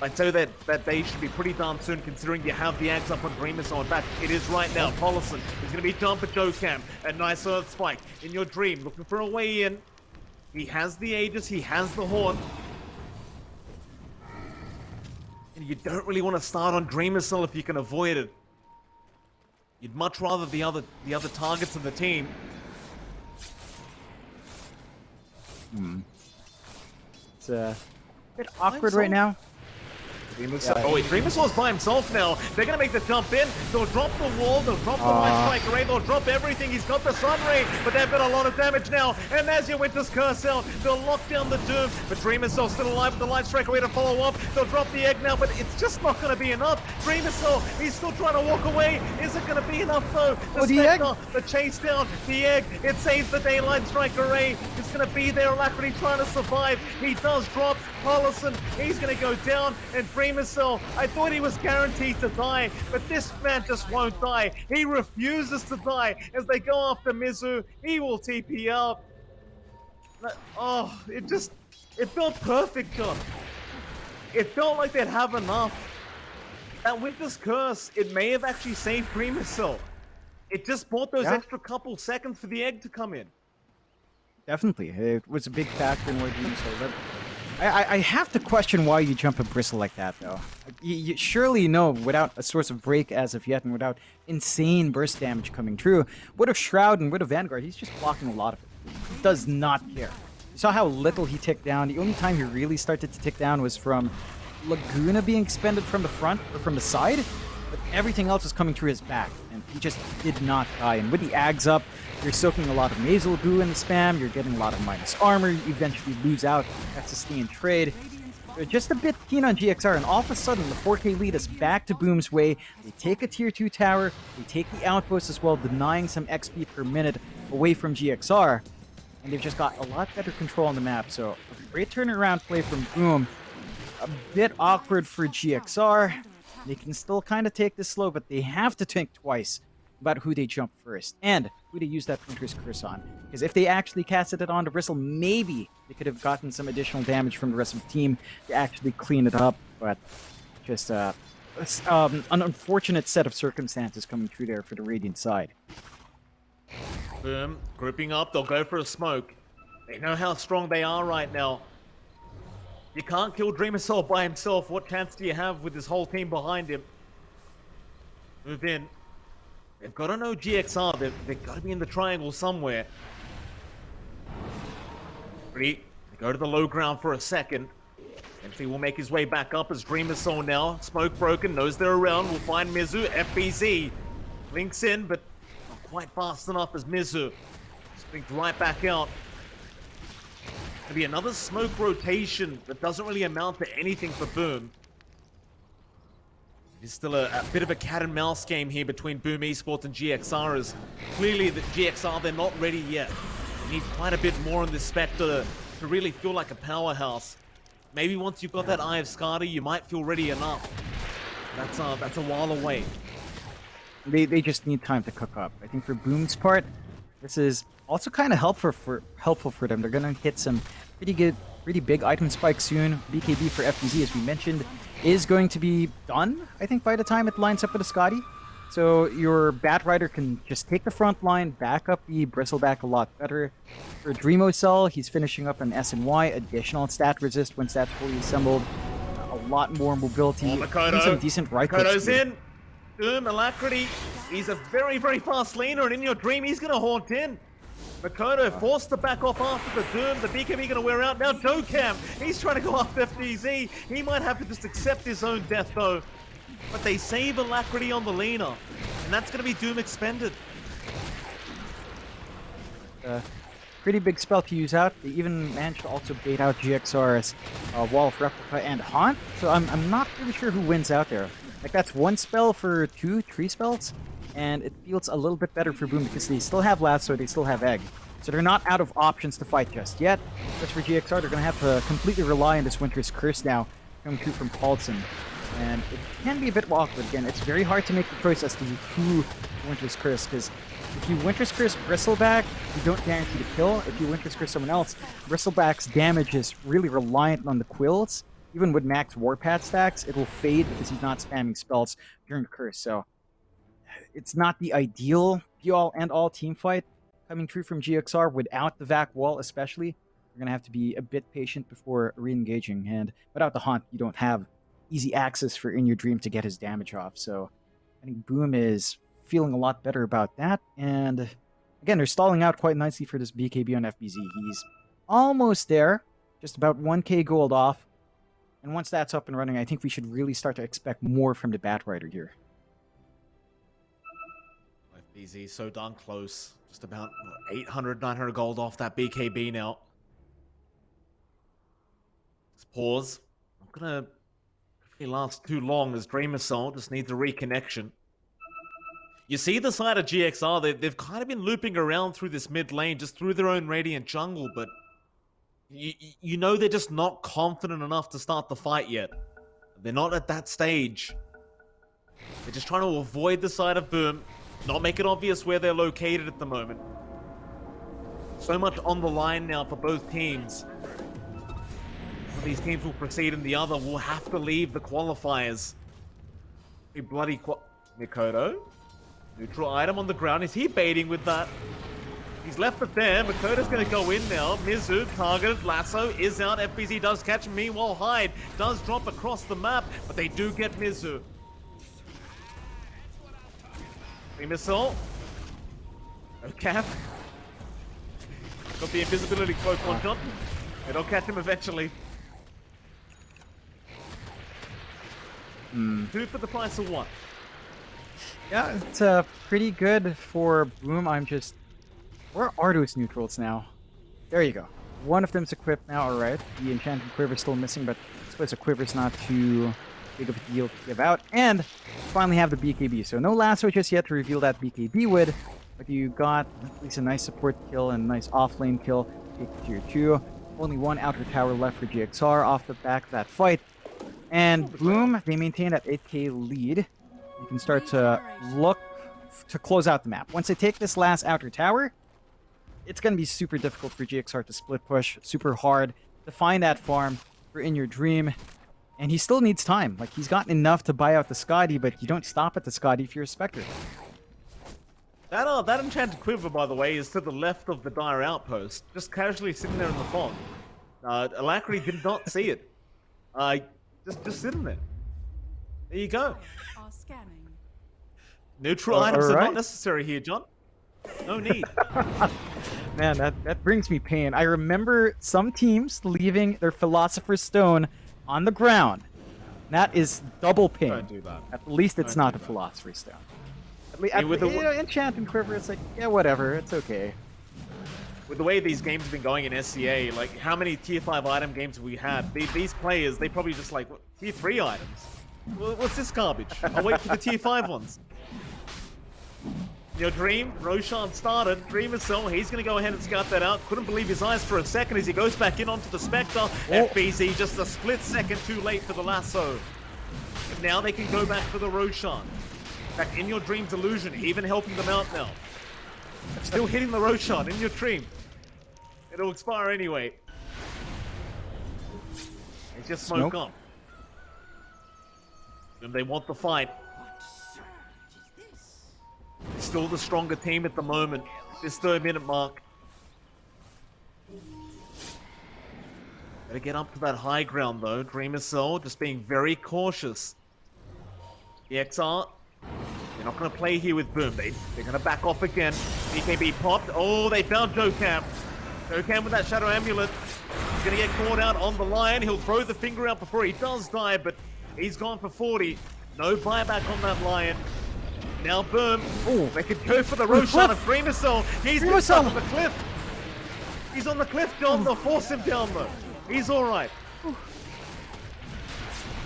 A: I'd say that day should be pretty darn soon, considering you have the Ags up on Dreamer. So in fact, it is right now. Collison is going to be dumped at Joe Cam. A nice Earth Spike in your dream, looking for a way in. He has the Aegis, he has the Horn. And you don't really want to start on Dreamer Cell if you can avoid it. You'd much rather the other targets of the team.
B: It's a bit awkward right now.
A: Oh wait, Dreamer Soul's by himself now. They're gonna make the jump in. They'll drop the wall, they'll drop the Light Strike Array, they'll drop everything. He's got the Sun Ray, but they've got a lot of damage now. And as your Winter's Curse out, they'll lock down the Doom. But Dreamer Soul still alive with the Light Strike Array to follow up. They'll drop the Egg now, but it's just not gonna be enough. Dreamer Soul, he's still trying to walk away. Is it gonna be enough though? The Spectre, the chase down, the Egg, it saves the day. Light Strike Array is gonna be there. Alacrity trying to survive. He does drop. Collison, he's gonna go down, and Dreamer Soul, I thought he was guaranteed to die, but this man just won't die. He refuses to die as they go after Mizu. He will TP out. Oh, it felt perfect, John. It felt like they'd have enough. That Winter's Curse, it may have actually saved Dreamer Soul. It just bought those extra couple seconds for the Egg to come in.
B: Definitely. It was a big factor in where Dreamer Soul lived. I have to question why you jump a Bristle like that, though. You surely know, without a source of break as of yet, and without insane burst damage coming through, with a Shroud and with a Vanguard, he's just blocking a lot of it. He does not care. You saw how little he ticked down. The only time he really started to tick down was from Laguna being expended from the front, or from the side, but everything else was coming through his back, and he just did not die. And with the Ags up, you're soaking a lot of Mazel Goo in the spam, you're getting a lot of minus armor, you eventually lose out that sustain trade. They're just a bit keen on GXR, and all of a sudden the 4K lead is back to Boom's way. They take a tier 2 tower, they take the outpost as well, denying some XP per minute away from GXR, and they've just got a lot better control on the map. So a great turnaround play from Boom. A bit awkward for GXR. They can still kind of take this slow, but they have to think twice about who they jump first and who they use that Winter's Curse on. Because if they actually casted it on to Bristle, maybe they could have gotten some additional damage from the rest of the team to actually clean it up. But just it's, an unfortunate set of circumstances coming through there for the Radiant side.
A: Boom, grouping up, they'll go for a smoke. They know how strong they are right now. You can't kill Dreamer Soul by himself. What chance do you have with this whole team behind him? Move in. They've got to know GXR. They've got to be in the triangle somewhere. They go to the low ground for a second. Eventually will make his way back up as Dreamer Soul now. Smoke broken, knows they're around. We'll find Mizu. FBZ links in, but not quite fast enough as Mizu springs right back out. There'll be another smoke rotation that doesn't really amount to anything for Boom. It's still a bit of a cat and mouse game here between Boom Esports and GXR, as clearly the GXR, they're not ready yet. They need quite a bit more in this Spectre to really feel like a powerhouse. Maybe once you've got that Eye of Skadi, you might feel ready enough. That's a while away.
B: They just need time to cook up. I think for Boom's part, this is also kind of helpful for them. They're gonna hit some pretty big item spikes soon. BKB for FBZ, as we mentioned, is going to be done, I think, by the time it lines up with a Scotty. So your Bat Rider can just take the front line, back up the Bristleback a lot better. For Dreamo Cell, he's finishing up an SNY, additional stat resist when stats fully assembled. A lot more mobility, some decent right clicks.
A: Makoto's in. Boom, Alacrity. He's a very, very fast laner, and in your dream, he's going to haunt in. Makoto forced to back off after the Doom. The BKB going to wear out. Now Dokam, he's trying to go after FDZ. He might have to just accept his own death, though. But they save Alacrity on the laner. And that's going to be Doom expended.
B: Pretty big spell to use out. They even managed to also bait out GXR's Wall of Replica and Haunt. So I'm not really sure who wins out there. Like, that's one spell for 2-3 spells. And it feels a little bit better for Boom because they still have Lasso, they still have Egg. So they're not out of options to fight just yet. As for GXR, they're going to have to completely rely on this Winter's Curse now, coming through from Paulson. And it can be a bit awkward. Again, it's very hard to make the choice as to who Winter's Curse, because if you Winter's Curse Bristleback, you don't guarantee the kill. If you Winter's Curse someone else, Bristleback's damage is really reliant on the quills. Even with max Warpath stacks, it will fade because he's not spamming spells during the curse. So it's not the ideal be-all and all team fight coming true from GXR without the vac wall, especially. You're going to have to be a bit patient before re-engaging, and without the haunt, you don't have easy access for In Your Dream to get his damage off. So I think Boom is feeling a lot better about that, and again, they're stalling out quite nicely for this BKB on FBZ. He's almost there, just about 1k gold off, and once that's up and running, I think we should really start to expect more from the Batrider here.
A: FBZ so darn close, just about 800, 900 gold off that BKB now. Let's pause. Not gonna last too long as Dream Assault just needs a reconnection. You see the side of GXR, they've kind of been looping around through this mid lane, just through their own Radiant jungle, but you know they're just not confident enough to start the fight yet. They're not at that stage. They're just trying to avoid the side of Boom, not make it obvious where they're located at the moment. So much on the line now for both teams. One of these teams will proceed and the other will have to leave the qualifiers. A bloody Mikoto. Neutral item on the ground. Is he baiting with that? He's left it there. Makoto's going to go in now. Mizu, targeted, lasso is out. FBZ does catch him. Meanwhile, Hyde does drop across the map, but they do get Mizu. Missile. No cap. Got the invisibility cloak on John. It'll catch him eventually. 2 for the price of 1.
B: Yeah, it's pretty good for Boom. I'm just... Where are those neutrals now? There you go. One of them's equipped now, alright. The Enchanted Quiver's still missing, but I suppose the Quiver's not too big of a deal to give out. And finally have the BKB. So no lasso just yet to reveal that BKB with, but you got at least a nice support kill and a nice off-lane kill. Take tier 2. Only one outer tower left for GXR off the back of that fight. And Boom, they maintain that 8k lead. You can start to look to close out the map. Once they take this last outer tower, it's going to be super difficult for GXR to split push, super hard to find that farm for In Your Dream. And he still needs time. Like, he's gotten enough to buy out the Scotty, but you don't stop at the Scotty if you're a Spectre.
A: That Enchanted Quiver, by the way, is to the left of the Dire Outpost, just casually sitting there in the fog. Alacrity did not see it. Just sitting there. There you go. Neutral items are not necessary here, John. No need.
B: Man, that brings me pain. I remember some teams leaving their Philosopher's Stone on the ground. That is double pain.
A: Don't do that.
B: At least it's not a Philosopher's Stone. At least, Enchanted Quiver, it's like, yeah, whatever, it's okay.
A: With the way these games have been going in SCA, like, how many tier 5 item games have we had? These players, they probably just like, what, tier 3 items? What's this garbage? I'll wait for the tier 5 ones. Your Dream, Roshan started. Dream Assault, he's going to go ahead and scout that out. Couldn't believe his eyes for a second as he goes back in onto the Spectre. FBZ just a split second too late for the lasso. But now they can go back for the Roshan. In fact, In Your Dream's illusion, even helping them out now. Still hitting the Roshan, In Your Dream. It'll expire anyway. It's just smoke on. And they want the fight. Still the stronger team at the moment. This 3rd-minute mark. Better get up to that high ground though. Dream Assault just being very cautious. The XR, they're not going to play here with Boom. They're going to back off again. BKB popped. Oh, they found Jokam. Jokam with that Shadow Amulet. He's going to get caught out on the Lion. He'll throw the finger out before he does die, but he's gone for 40. No buyback on that Lion. Now Boom, they could go for the Roshan of Dream Assault. He's been stuck on the cliff. He's on the cliff, John. They'll force him down though. He's alright.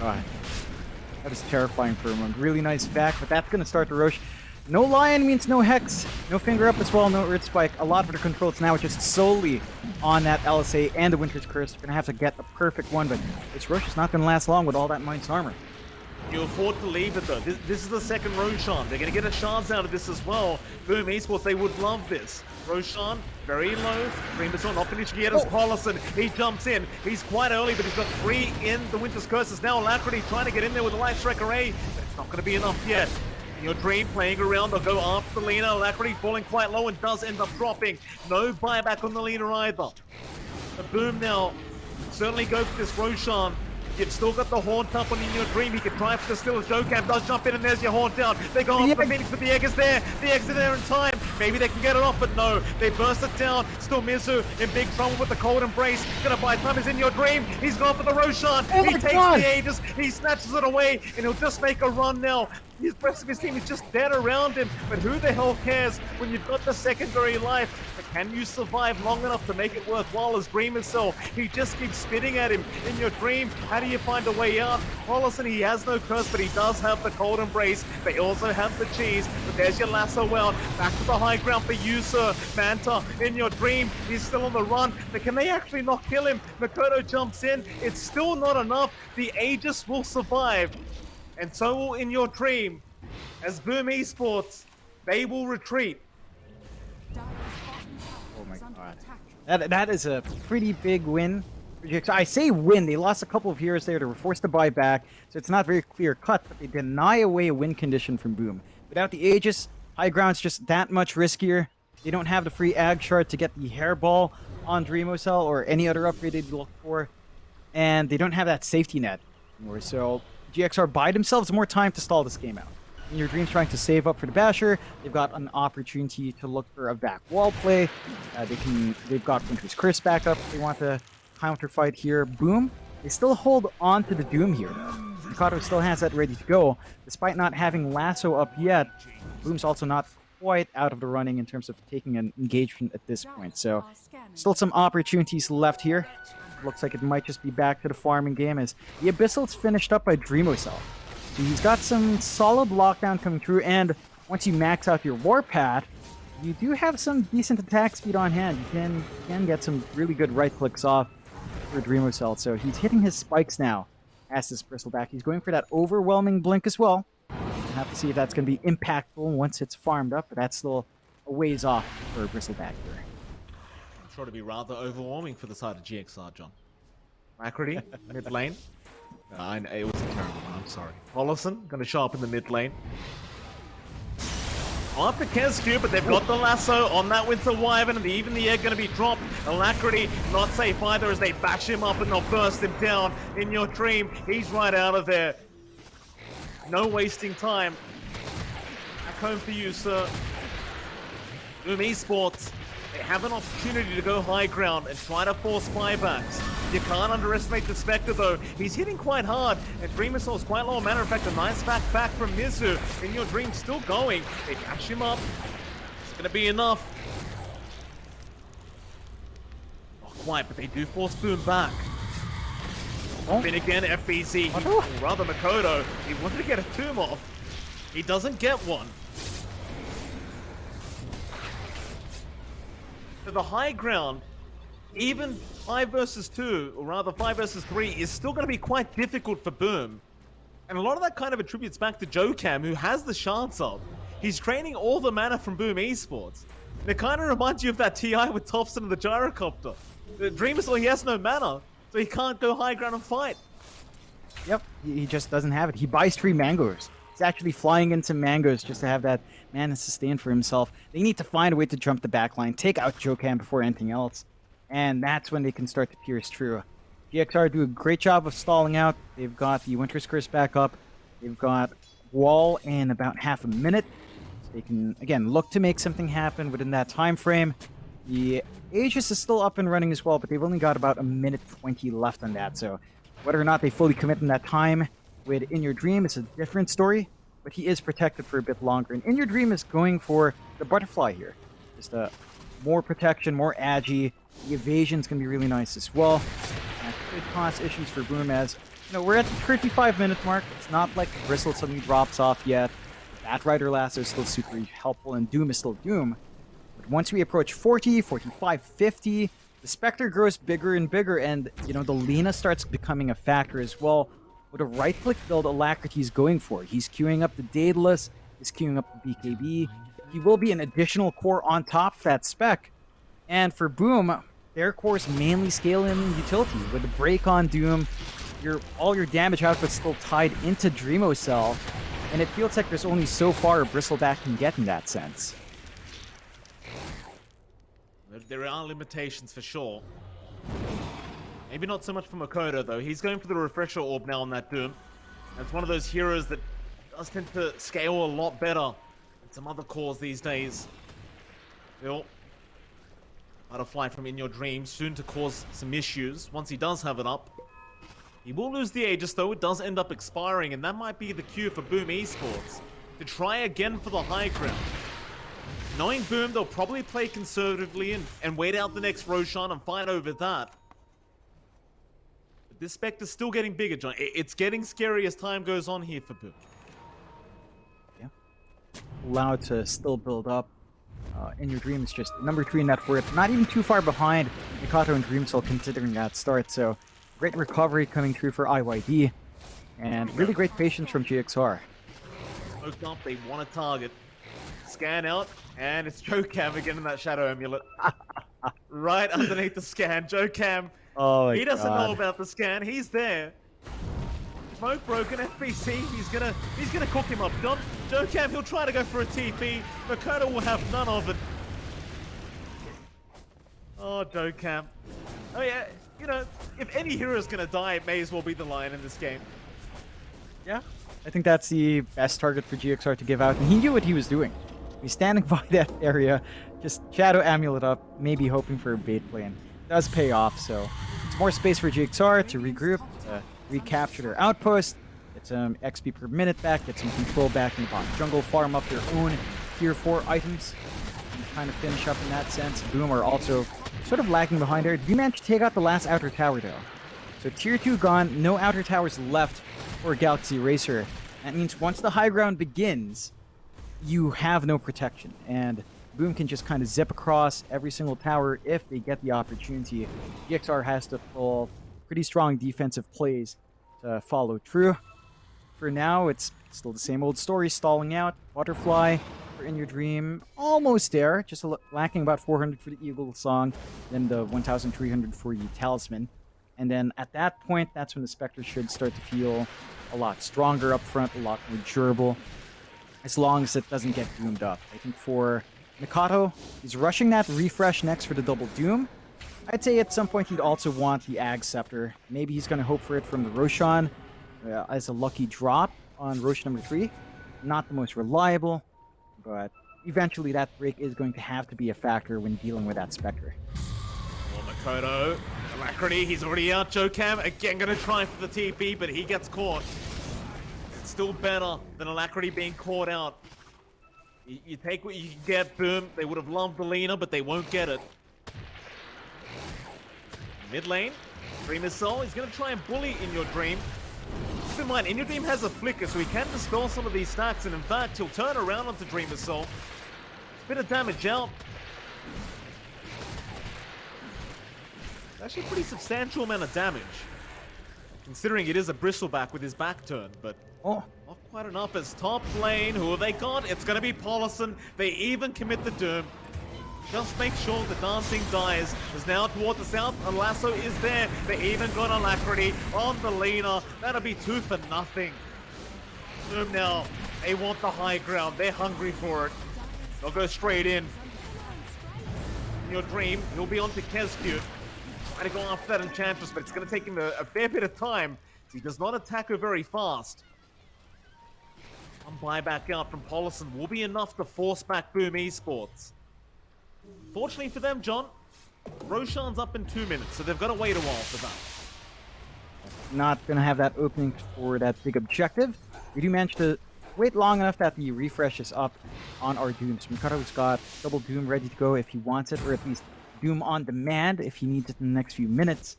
B: Alright. That is terrifying for him. A really nice vac, but that's going to start the Rosh. No Lion means no Hex. No Finger Up as well, no Earth Spike. A lot of the controls now just solely on that LSA and the Winter's Curse. They're going to have to get the perfect one, but this Rosh is not going to last long with all that Mind's armor.
A: You afford to leave it though. This is the second Roshan. They're going to get a chance out of this as well. Boom Esports, they would love this. Roshan, very low. Dreamers not finishing yet as Collison. He jumps in. He's quite early, but he's got 3 in the Winter's Curses. Now Alacrity trying to get in there with a Light Strike Array, but it's not going to be enough yet. Your Dream playing around, they'll go after the Lina. Alacrity falling quite low and does end up dropping. No buyback on the Lina either. The Boom now certainly go for this Roshan. You've still got the Haunt up on In Your Dream. He can try for the steal as Jocam does jump in, and there's your Haunt down. They go after the Phoenix, but the egg is there. The egg's there in time. Maybe they can get it off, but no. They burst it down. Still Mizu in big trouble with the Cold Embrace. Gonna buy time is In Your Dream. He's gone for the Roshan. He takes the Aegis. He snatches it away, and he'll just make a run now. The rest of his team is just dead around him, but who the hell cares when you've got the secondary life? But can you survive long enough to make it worthwhile as Dream himself? He just keeps spitting at him. In Your Dream, how do you find a way out? Collison, he has no curse, but he does have the Cold Embrace. They also have the cheese, but there's your lasso out. Back to the high ground for you, sir. Manta, In Your Dream, he's still on the run, but can they actually not kill him? Makoto jumps in. It's still not enough. The Aegis will survive. And so will In Your Dream. As Boom Esports, they will retreat.
B: Oh my god. That is a pretty big win. I say win, they lost a couple of heroes there. They were forced to buy back, so it's not very clear cut, but they deny away a win condition from Boom. Without the Aegis, high ground's just that much riskier. They don't have the free Ag shard to get the hairball on Dreamocell or any other upgrade they'd look for. And they don't have that safety net anymore, so GXR buy themselves more time to stall this game out. In Your Dream's trying to save up for the Basher. They've got an opportunity to look for a back wall play. They've got Winter's Curse back up if they want to counter fight here. Boom. They still hold on to the Doom here, though. Mikado still has that ready to go. Despite not having Lasso up yet, Boom's also not quite out of the running in terms of taking an engagement at this point. So, still some opportunities left here. Looks like it might just be back to the farming game as the Abyssal's finished up by Dreamocell. So he's got some solid lockdown coming through, and once you max out your Warpath, you do have some decent attack speed on hand. You can get some really good right clicks off for Dreamocell. So he's hitting his spikes now as this Bristleback. He's going for that overwhelming blink as well. We'll have to see if that's going to be impactful once it's farmed up, but that's still a ways off for Bristleback here.
A: I'm sure to be rather overwhelming for the side of GXR, John. Macrady, mid lane. It was a terrible one, I'm sorry. Collison, going to show up in the mid lane. After Kesku, but they've got the lasso on that Winter Wyvern, and even the egg going to be dropped. Alacrity not safe either as they bash him up and they'll burst him down. In Your Dream, he's right out of there. No wasting time. Back home for you, sir. Boom Esports, they have an opportunity to go high ground and try to force buybacks. You can't underestimate the Spectre though. He's hitting quite hard, and Dreamocell's quite low. Matter of fact, a nice back from Mizu. In Your Dream still going. They dash him up. It's gonna be enough. Not quite, but they do force Boom back. Then again, FBZ, or rather Makoto, he wanted to get a tomb off. He doesn't get one. So the high ground, even 5 versus 2, or rather 5 versus 3, is still going to be quite difficult for Boom. And a lot of that kind of attributes back to Jocam, who has the chance of. He's training all the mana from Boom Esports. And it kind of reminds you of that TI with Thompson and the Gyrocopter. The Dreamocell, he has no mana, so he can't go high ground and fight.
B: Yep, he just doesn't have it. He buys 3 mangoes. He's actually flying into mangoes just to have that mana sustain for himself. They need to find a way to jump the backline, take out Jocam before anything else. And that's when they can start to pierce through. GXR do a great job of stalling out. They've got the Winter's Curse back up. They've got Wall in about half a minute. So they can, again, look to make something happen within that time frame. The Aegis is still up and running as well, but they've only got about a minute 20 left on that. So whether or not they fully commit in that time with In Your Dream is a different story, but he is protected for a bit longer. And In Your Dream is going for the butterfly here. Just more protection, more agi. The evasion's going to be really nice as well. Could cause issues for Boom as, we're at the 35-minute mark. It's not like the Bristle suddenly drops off yet. Batrider Lasso is still super helpful, and Doom is still Doom. But once we approach 40, 45, 50, the Spectre grows bigger and bigger, and, the Lina starts becoming a factor as well. with a right-click build Alacrity is going for. He's queuing up the Daedalus, he's queuing up the BKB. He will be an additional core on top of that spec. And for Boom, their cores mainly scale in utility. With the break on Doom, all your damage output's still tied into Dreamo Cell, and it feels like there's only so far a Bristleback can get in that sense.
A: There are limitations for sure. Maybe not so much for Makoto though. He's going for the refresher orb now on that Doom. It's one of those heroes that does tend to scale a lot better than some other cores these days. Still, Butterfly from In Your Dreams, soon to cause some issues. Once he does have it up, he will lose the Aegis though. It does end up expiring, and that might be the cue for Boom Esports to try again for the high ground. Knowing Boom, they'll probably play conservatively and wait out the next Roshan and fight over that. But this Spectre's still getting bigger, John. It's getting scary as time goes on here for Boom.
B: Yeah. Allowed to still build up. In Your Dreams, just number 3 net worth. Not even too far behind Mikato and Dreamsoul considering that start. So great recovery coming through for IYD. And really great patience from GXR.
A: Smoked up, they want to target. Scan out, and it's JoeCam again in that Shadow Amulet. Right underneath the scan. JoeCam, he doesn't know about the scan. He's there. Smoke broken, FBC, he's gonna cook him up. JoeCam, he'll try to go for a TP. Makoto will have none of it. Oh, JoeCam. Oh yeah, you know, if any hero's gonna die, it may as well be the Lion in this game.
B: Yeah, I think that's the best target for GXR to give out, and he knew what he was doing. He's standing by that area, just Shadow Amulet up, maybe hoping for a bait play, and it does pay off, so it's more space for GXR to regroup, to recapture their outpost, get some XP per minute back, get some control back in the bottom jungle, farm up their own tier 4 items, and kind of finish up in that sense. Boom are also sort of lagging behind there. Do manage to take out the last outer tower though. So tier 2 gone, no outer towers left for Galaxy Racer. That means once the high ground begins, you have no protection, and Boom can just kind of zip across every single tower if they get the opportunity. GXR has to pull pretty strong defensive plays to follow through. For now, it's still the same old story, stalling out. Butterfly for In Your Dream, almost there, just lacking about 400 for the Eagle Song, then the 1,300 for the Talisman. And then at that point, that's when the Spectre should start to feel a lot stronger up front, a lot more durable, as long as it doesn't get doomed up. I think for Mikato, he's rushing that refresh next for the double Doom. I'd say at some point he'd also want the Ag Scepter. Maybe he's going to hope for it from the Roshan as a lucky drop on Roshan number 3. Not the most reliable, but eventually that break is going to have to be a factor when dealing with that Spectre.
A: Well, Makoto, Alacrity, he's already out. JoeCam, again going to try for the TP, but he gets caught. It's still better than Alacrity being caught out. You take what you can get, Boom. They would have loved the Lena, but they won't get it. Mid lane, Dreamer's Soul, he's going to try and bully In Your Dream. Keep in mind, In Your Dream has a flicker, so he can dispel some of these stacks, and in fact, he'll turn around onto Dreamer's Soul. Bit of damage out. Actually a pretty substantial amount of damage, considering it is a Bristleback with his back turn, but not quite enough as top lane. Who have they got? It's going to be Paulison. They even commit the Doom. Just make sure the dancing dies. Is now toward the south. A lasso is there. They even got Alacrity on the Lena. That'll be 2 for nothing. Doom now. They want the high ground. They're hungry for it. They'll go straight in. In Your Dream, he'll be on to Kescute. Trying to go after that Enchantress, but it's going to take him a fair bit of time. He does not attack her very fast. One buyback out from Paulison will be enough to force back Boom Esports. Fortunately for them, John, Roshan's up in 2 minutes, so they've got to wait a while for that.
B: Not going to have that opening for that big objective. We do manage to wait long enough that the refresh is up on our Dooms. Mikado's got double Doom ready to go if he wants it, or at least Doom on demand if he needs it in the next few minutes.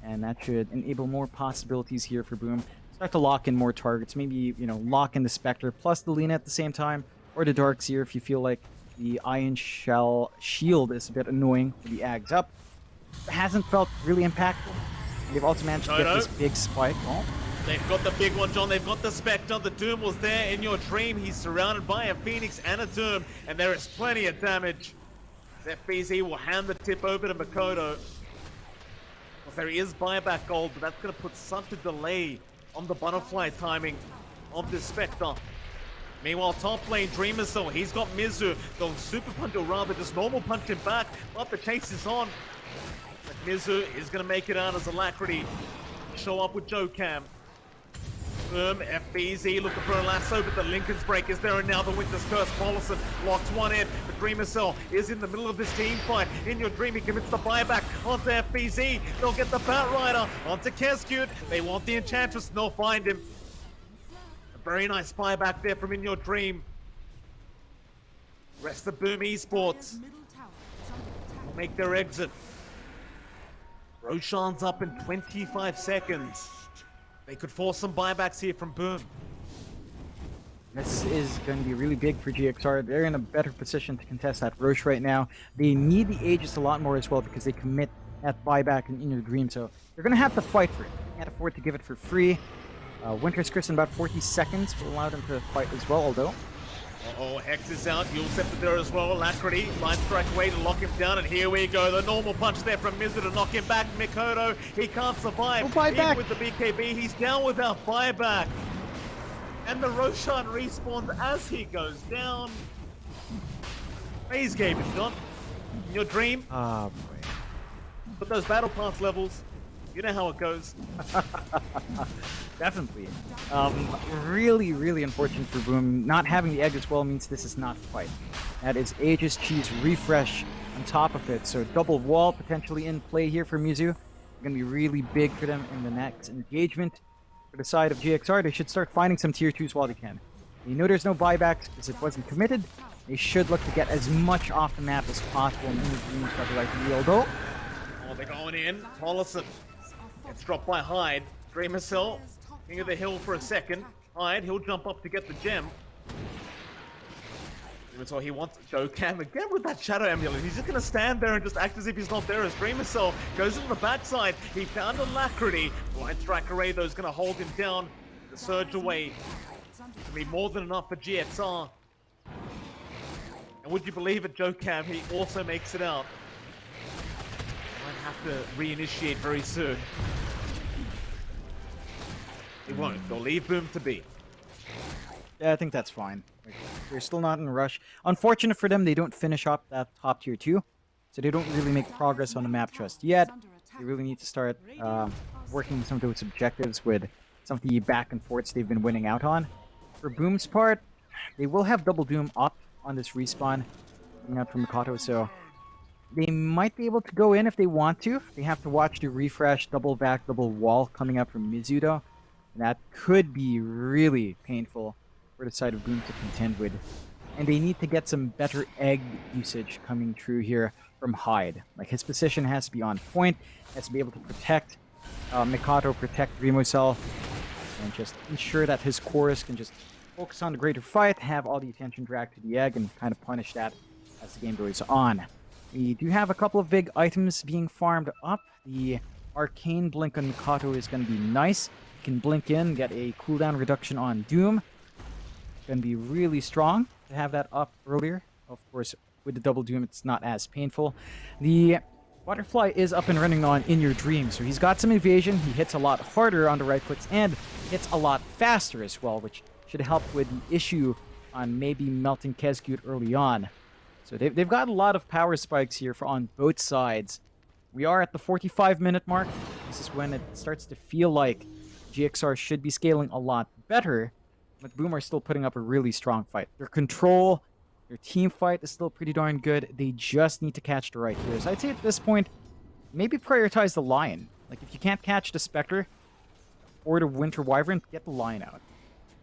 B: And that should enable more possibilities here for Boom. Start to lock in more targets. Maybe, you know, lock in the Spectre plus the Lena at the same time, or the Darkseer if you feel like the Iron Shell shield is a bit annoying with the Ags up. It hasn't felt really impactful. And they've also managed to get this big spike. Oh,
A: They've got the big one, John. They've got the Spectre. The Doom was there in your dream. He's surrounded by a Phoenix and a Doom, and there is plenty of damage. FBZ will hand the tip over to Makoto. Well, there is buyback gold, but that's going to put such a delay on the butterfly timing of this Spectre. Meanwhile, top lane, Dreamer Cell, he's got Mizu. They'll super punch, or rather just normal punch him back, but the chase is on. But Mizu is going to make it out as Alacrity. Show up with Jokam. Boom, FBZ looking for a lasso, but the Lincoln's Break is there, and now the Winter's Curse. Paulson locks one in, but Dreamer Cell is in the middle of this team fight. In your dream, he commits the buyback onto FBZ. They'll get the Bat Rider onto Keskute. They want the Enchantress, and they'll find him. A very nice buyback there from In Your Dream. Rest of Boom Esports will make their exit. Roshan's up in 25 seconds. They could force some buybacks here from Boom.
B: This is going to be really big for GXR. They're in a better position to contest that Roche right now. They need the Aegis a lot more as well because they commit that buyback in Your Dream, so they're going to have to fight for it. They can't afford to give it for free. Winter's Curse in about 40 seconds will allow them to fight as well, although...
A: Uh-oh, Hex is out. You'll set it there as well. Alacrity, line strike away to lock him down, and here we go. The normal punch there from Mizu to knock him back. Mikoto, he can't survive. Even with the BKB, he's down without buyback. And the Roshan respawns as he goes down. Phase game is done. In Your Dream.
B: Ah, boy.
A: But those battle pass levels, you know how it goes.
B: Definitely. Really, really unfortunate for Boom. Not having the egg as well means this is not a fight. That is Aegis Cheese refresh on top of it. So double wall potentially in play here for Mizu. Going to be really big for them in the next engagement. For the side of GXR, they should start finding some tier 2s while they can. You know there's no buybacks because it wasn't committed. They should look to get as much off the map as possible in the dreams that they like to yield. Oh,
A: they're going in. Paulson gets dropped by Hyde. Dreamer Cell, king of the hill for a second. Hyde, he'll jump up to get the gem. So he wants Jokam again with that Shadow Amulet. He's just going to stand there and just act as if he's not there as Dreamer Cell goes into the backside. He found Alacrity. Blind Strike Array, though, is going to hold him down. The surge away. It'll be more than enough for GXR. And would you believe it, Jokam, he also makes it out. Might have to reinitiate very soon. They won't. They'll leave Boom to be.
B: yeah, I think that's fine. They're still not in a rush. Unfortunate for them, they don't finish up that top tier 2. So they don't really make progress on the map just yet. They really need to start working some of those objectives with some of the back and forths they've been winning out on. For Boom's part, they will have Double Doom up on this respawn coming out from Mikoto, so they might be able to go in if they want to. They have to watch the refresh, double back, double wall coming up from Mizudo. And that could be really painful for the side of Boom to contend with. And they need to get some better egg usage coming through here from Hyde. Like, his position has to be on point, has to be able to protect Mikoto, protect Remocell, and just ensure that his chorus can just focus on the greater fight, have all the attention dragged to the egg, and kind of punish that as the game goes on. We do have a couple of big items being farmed up. The Arcane Blink on Mikoto is going to be nice. You can blink in, get a cooldown reduction on Doom. Going to be really strong to have that up earlier. Of course, with the double Doom, it's not as painful. The Butterfly is up and running on In Your Dream, so he's got some evasion. He hits a lot harder on the right clicks and hits a lot faster as well, which should help with the issue on maybe melting Keskute early on. So they've got a lot of power spikes here on both sides. We are at the 45-minute mark. This is when it starts to feel like GXR should be scaling a lot better, but Boom are still putting up a really strong fight. Their control, their team fight is still pretty darn good. They just need to catch the right heroes. I'd say at this point, maybe prioritize the Lion. Like, if you can't catch the Spectre or the Winter Wyvern, get the Lion out.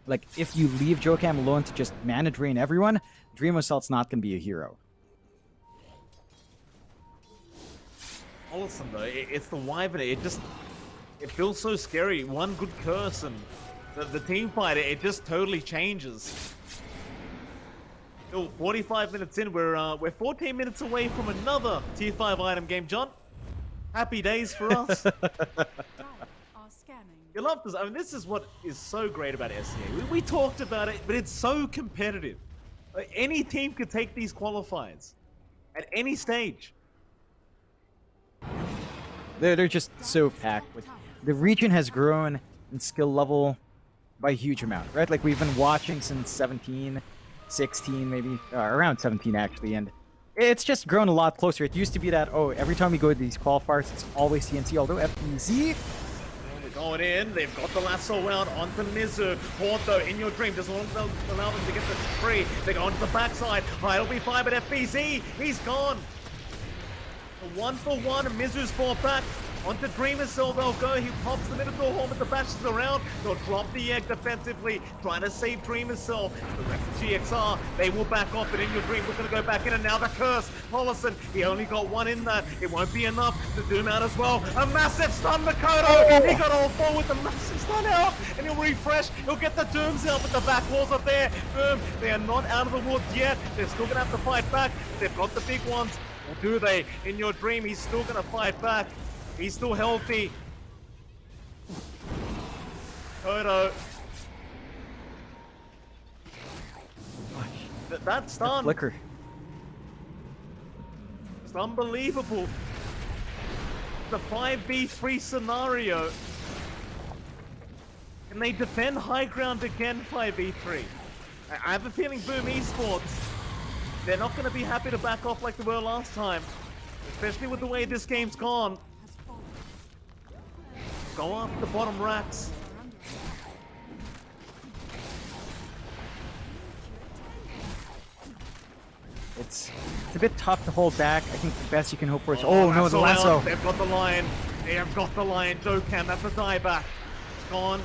B: Like, if you leave Jokam alone to just mana drain everyone, Dreamocel's not going to be a hero.
A: Awesome, though. It's the Wyvern. It feels so scary. One good curse and the team fight, it just totally changes. Still 45 minutes in, we're 14 minutes away from another tier 5 item game, John. Happy days for us. You love this. I mean, this is what is so great about SCA. We talked about it, but it's so competitive. Like, any team could take these qualifiers at any stage.
B: They're just so packed. Like, the region has grown in skill level by a huge amount, right? Like, we've been watching since 17, 16, maybe around 17 actually, and it's just grown a lot closer. It used to be that, oh, every time we go to these qualifiers, it's always TNT, although FBZ...
A: They're going in. They've got the lasso out onto Mizu. Horde, though, in your dream, doesn't want to allow them to get this free. They go onto the backside. It'll be fine, but FBZ, he's gone. The 1-for-1, Mizu's fought back. Onto Dreamer Cell they'll go. He pops them into the horn with the bashes around. They'll drop the egg defensively, trying to save Dreamer Cell. The rest of GXR, they will back off, and in your dream, we're going to go back in, and now the curse. Paulison, he only got one in that. It won't be enough to doom out as well. A massive stun, Makoto. He got all four with the massive stun out, and he'll refresh. He'll get the dooms out, but the back walls are there. Boom, they are not out of the woods yet. They're still going to have to fight back. They've got the big ones. Or do they? In your dream, he's still going to fight back. He's still healthy. Kodo. That stun.
B: Flicker.
A: It's unbelievable. The 5v3 scenario. Can they defend high ground again 5v3? I have a feeling Boom Esports, they're not going to be happy to back off like they were last time. Especially with the way this game's gone. Go after the bottom racks.
B: It's a bit tough to hold back. I think the best you can hope for is... Oh, no, the lasso.
A: Out. They've got the lion. They have got the lion. Dokkan, that's a dieback. It's gone.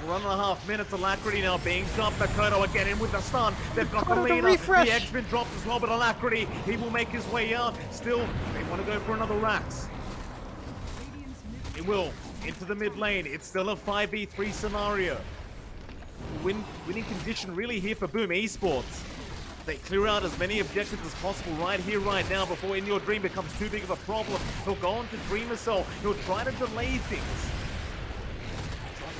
A: 1.5 minutes. Alacrity now being jumped. Makoto again in with the stun. They've got the lead up. The X been dropped as well, but Alacrity, he will make his way out. Still, they want to go for another Rax. He will. Into the mid lane. It's still a 5v3 scenario. Winning condition really here for Boom Esports. They clear out as many objectives as possible right here, right now, before In Your Dream becomes too big of a problem. He'll go on to Dreamer Cell. He'll try to delay things.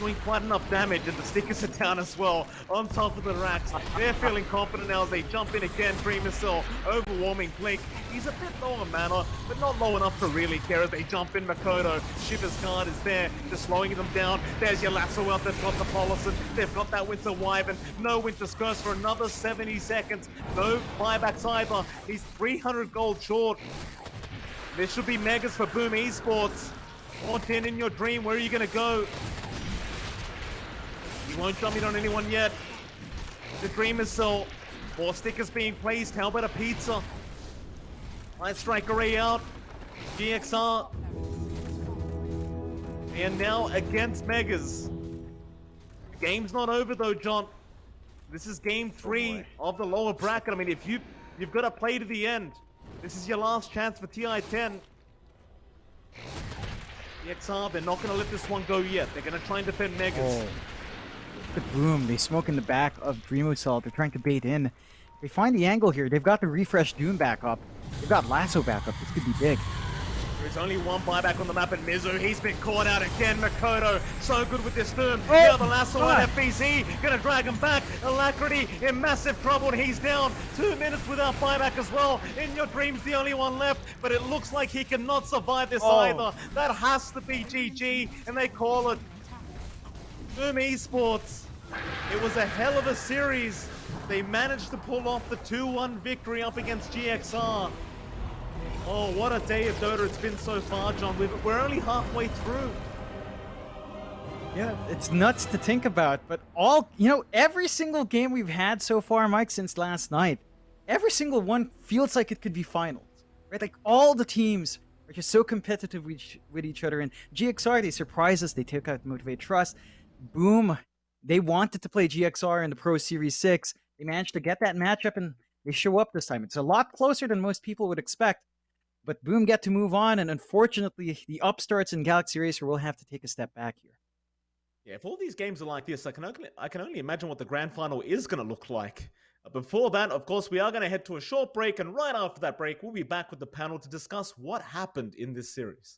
A: Doing quite enough damage, and the stickers are down as well on top of the racks. They're feeling confident now as they jump in again. Dreamer Cell, overwhelming Blink. He's a bit low on mana, but not low enough to really care as they jump in. Makoto, Shiver's guard is there, just slowing them down. There's your lasso out, they've got the Paulison, they've got that Winter Wyvern. No Winter Curse for another 70 seconds. No buybacks either. He's 300 gold short. There should be megas for Boom Esports. 14 In Your Dream, where are you going to go? He won't jump in on anyone yet. The Dreamer Cell. More stickers being placed. How about a pizza? Light Strike Array out. GXR. And now against Megas. The game's not over though, John. This is game 3 of the lower bracket. I mean, if you've got to play to the end. This is your last chance for TI10. GXR, they're not going to let this one go yet. They're going to try and defend Megas.
B: Oh. The Boom, they smoke in the back of Dreamo Cell. They're trying to bait in. They find the angle here. They've got the refresh Doom back up. They've got Lasso back up. This could be big.
A: There's only one buyback on the map, and Mizu, he's been caught out again. Makoto, so good with this Doom.
B: Oh,
A: now the Lasso on FBZ, gonna drag him back. Alacrity in massive trouble, and he's down. 2 minutes without buyback as well. In Your Dream's the only one left, but it looks like he cannot survive this either. That has to be GG, and they call it. Boom Esports. It was a hell of a series. They managed to pull off the 2-1 victory up against GXR. Oh, what a day of Dota it's been so far, John. We're only halfway through.
B: Yeah, it's nuts to think about, but every single game we've had so far, Mike, since last night, every single one feels like it could be finals, right? Like, all the teams are just so competitive with each other, and GXR, they surprised us. They took out Motivate Trust. Boom. They wanted to play GXR in the Pro Series 6. They managed to get that matchup, and they show up this time. It's a lot closer than most people would expect. But Boom get to move on, and unfortunately, the upstarts in Galaxy Racer will have to take a step back here.
A: Yeah, if all these games are like this, I can only imagine what the grand final is going to look like. Before that, of course, we are going to head to a short break, and right after that break, we'll be back with the panel to discuss what happened in this series.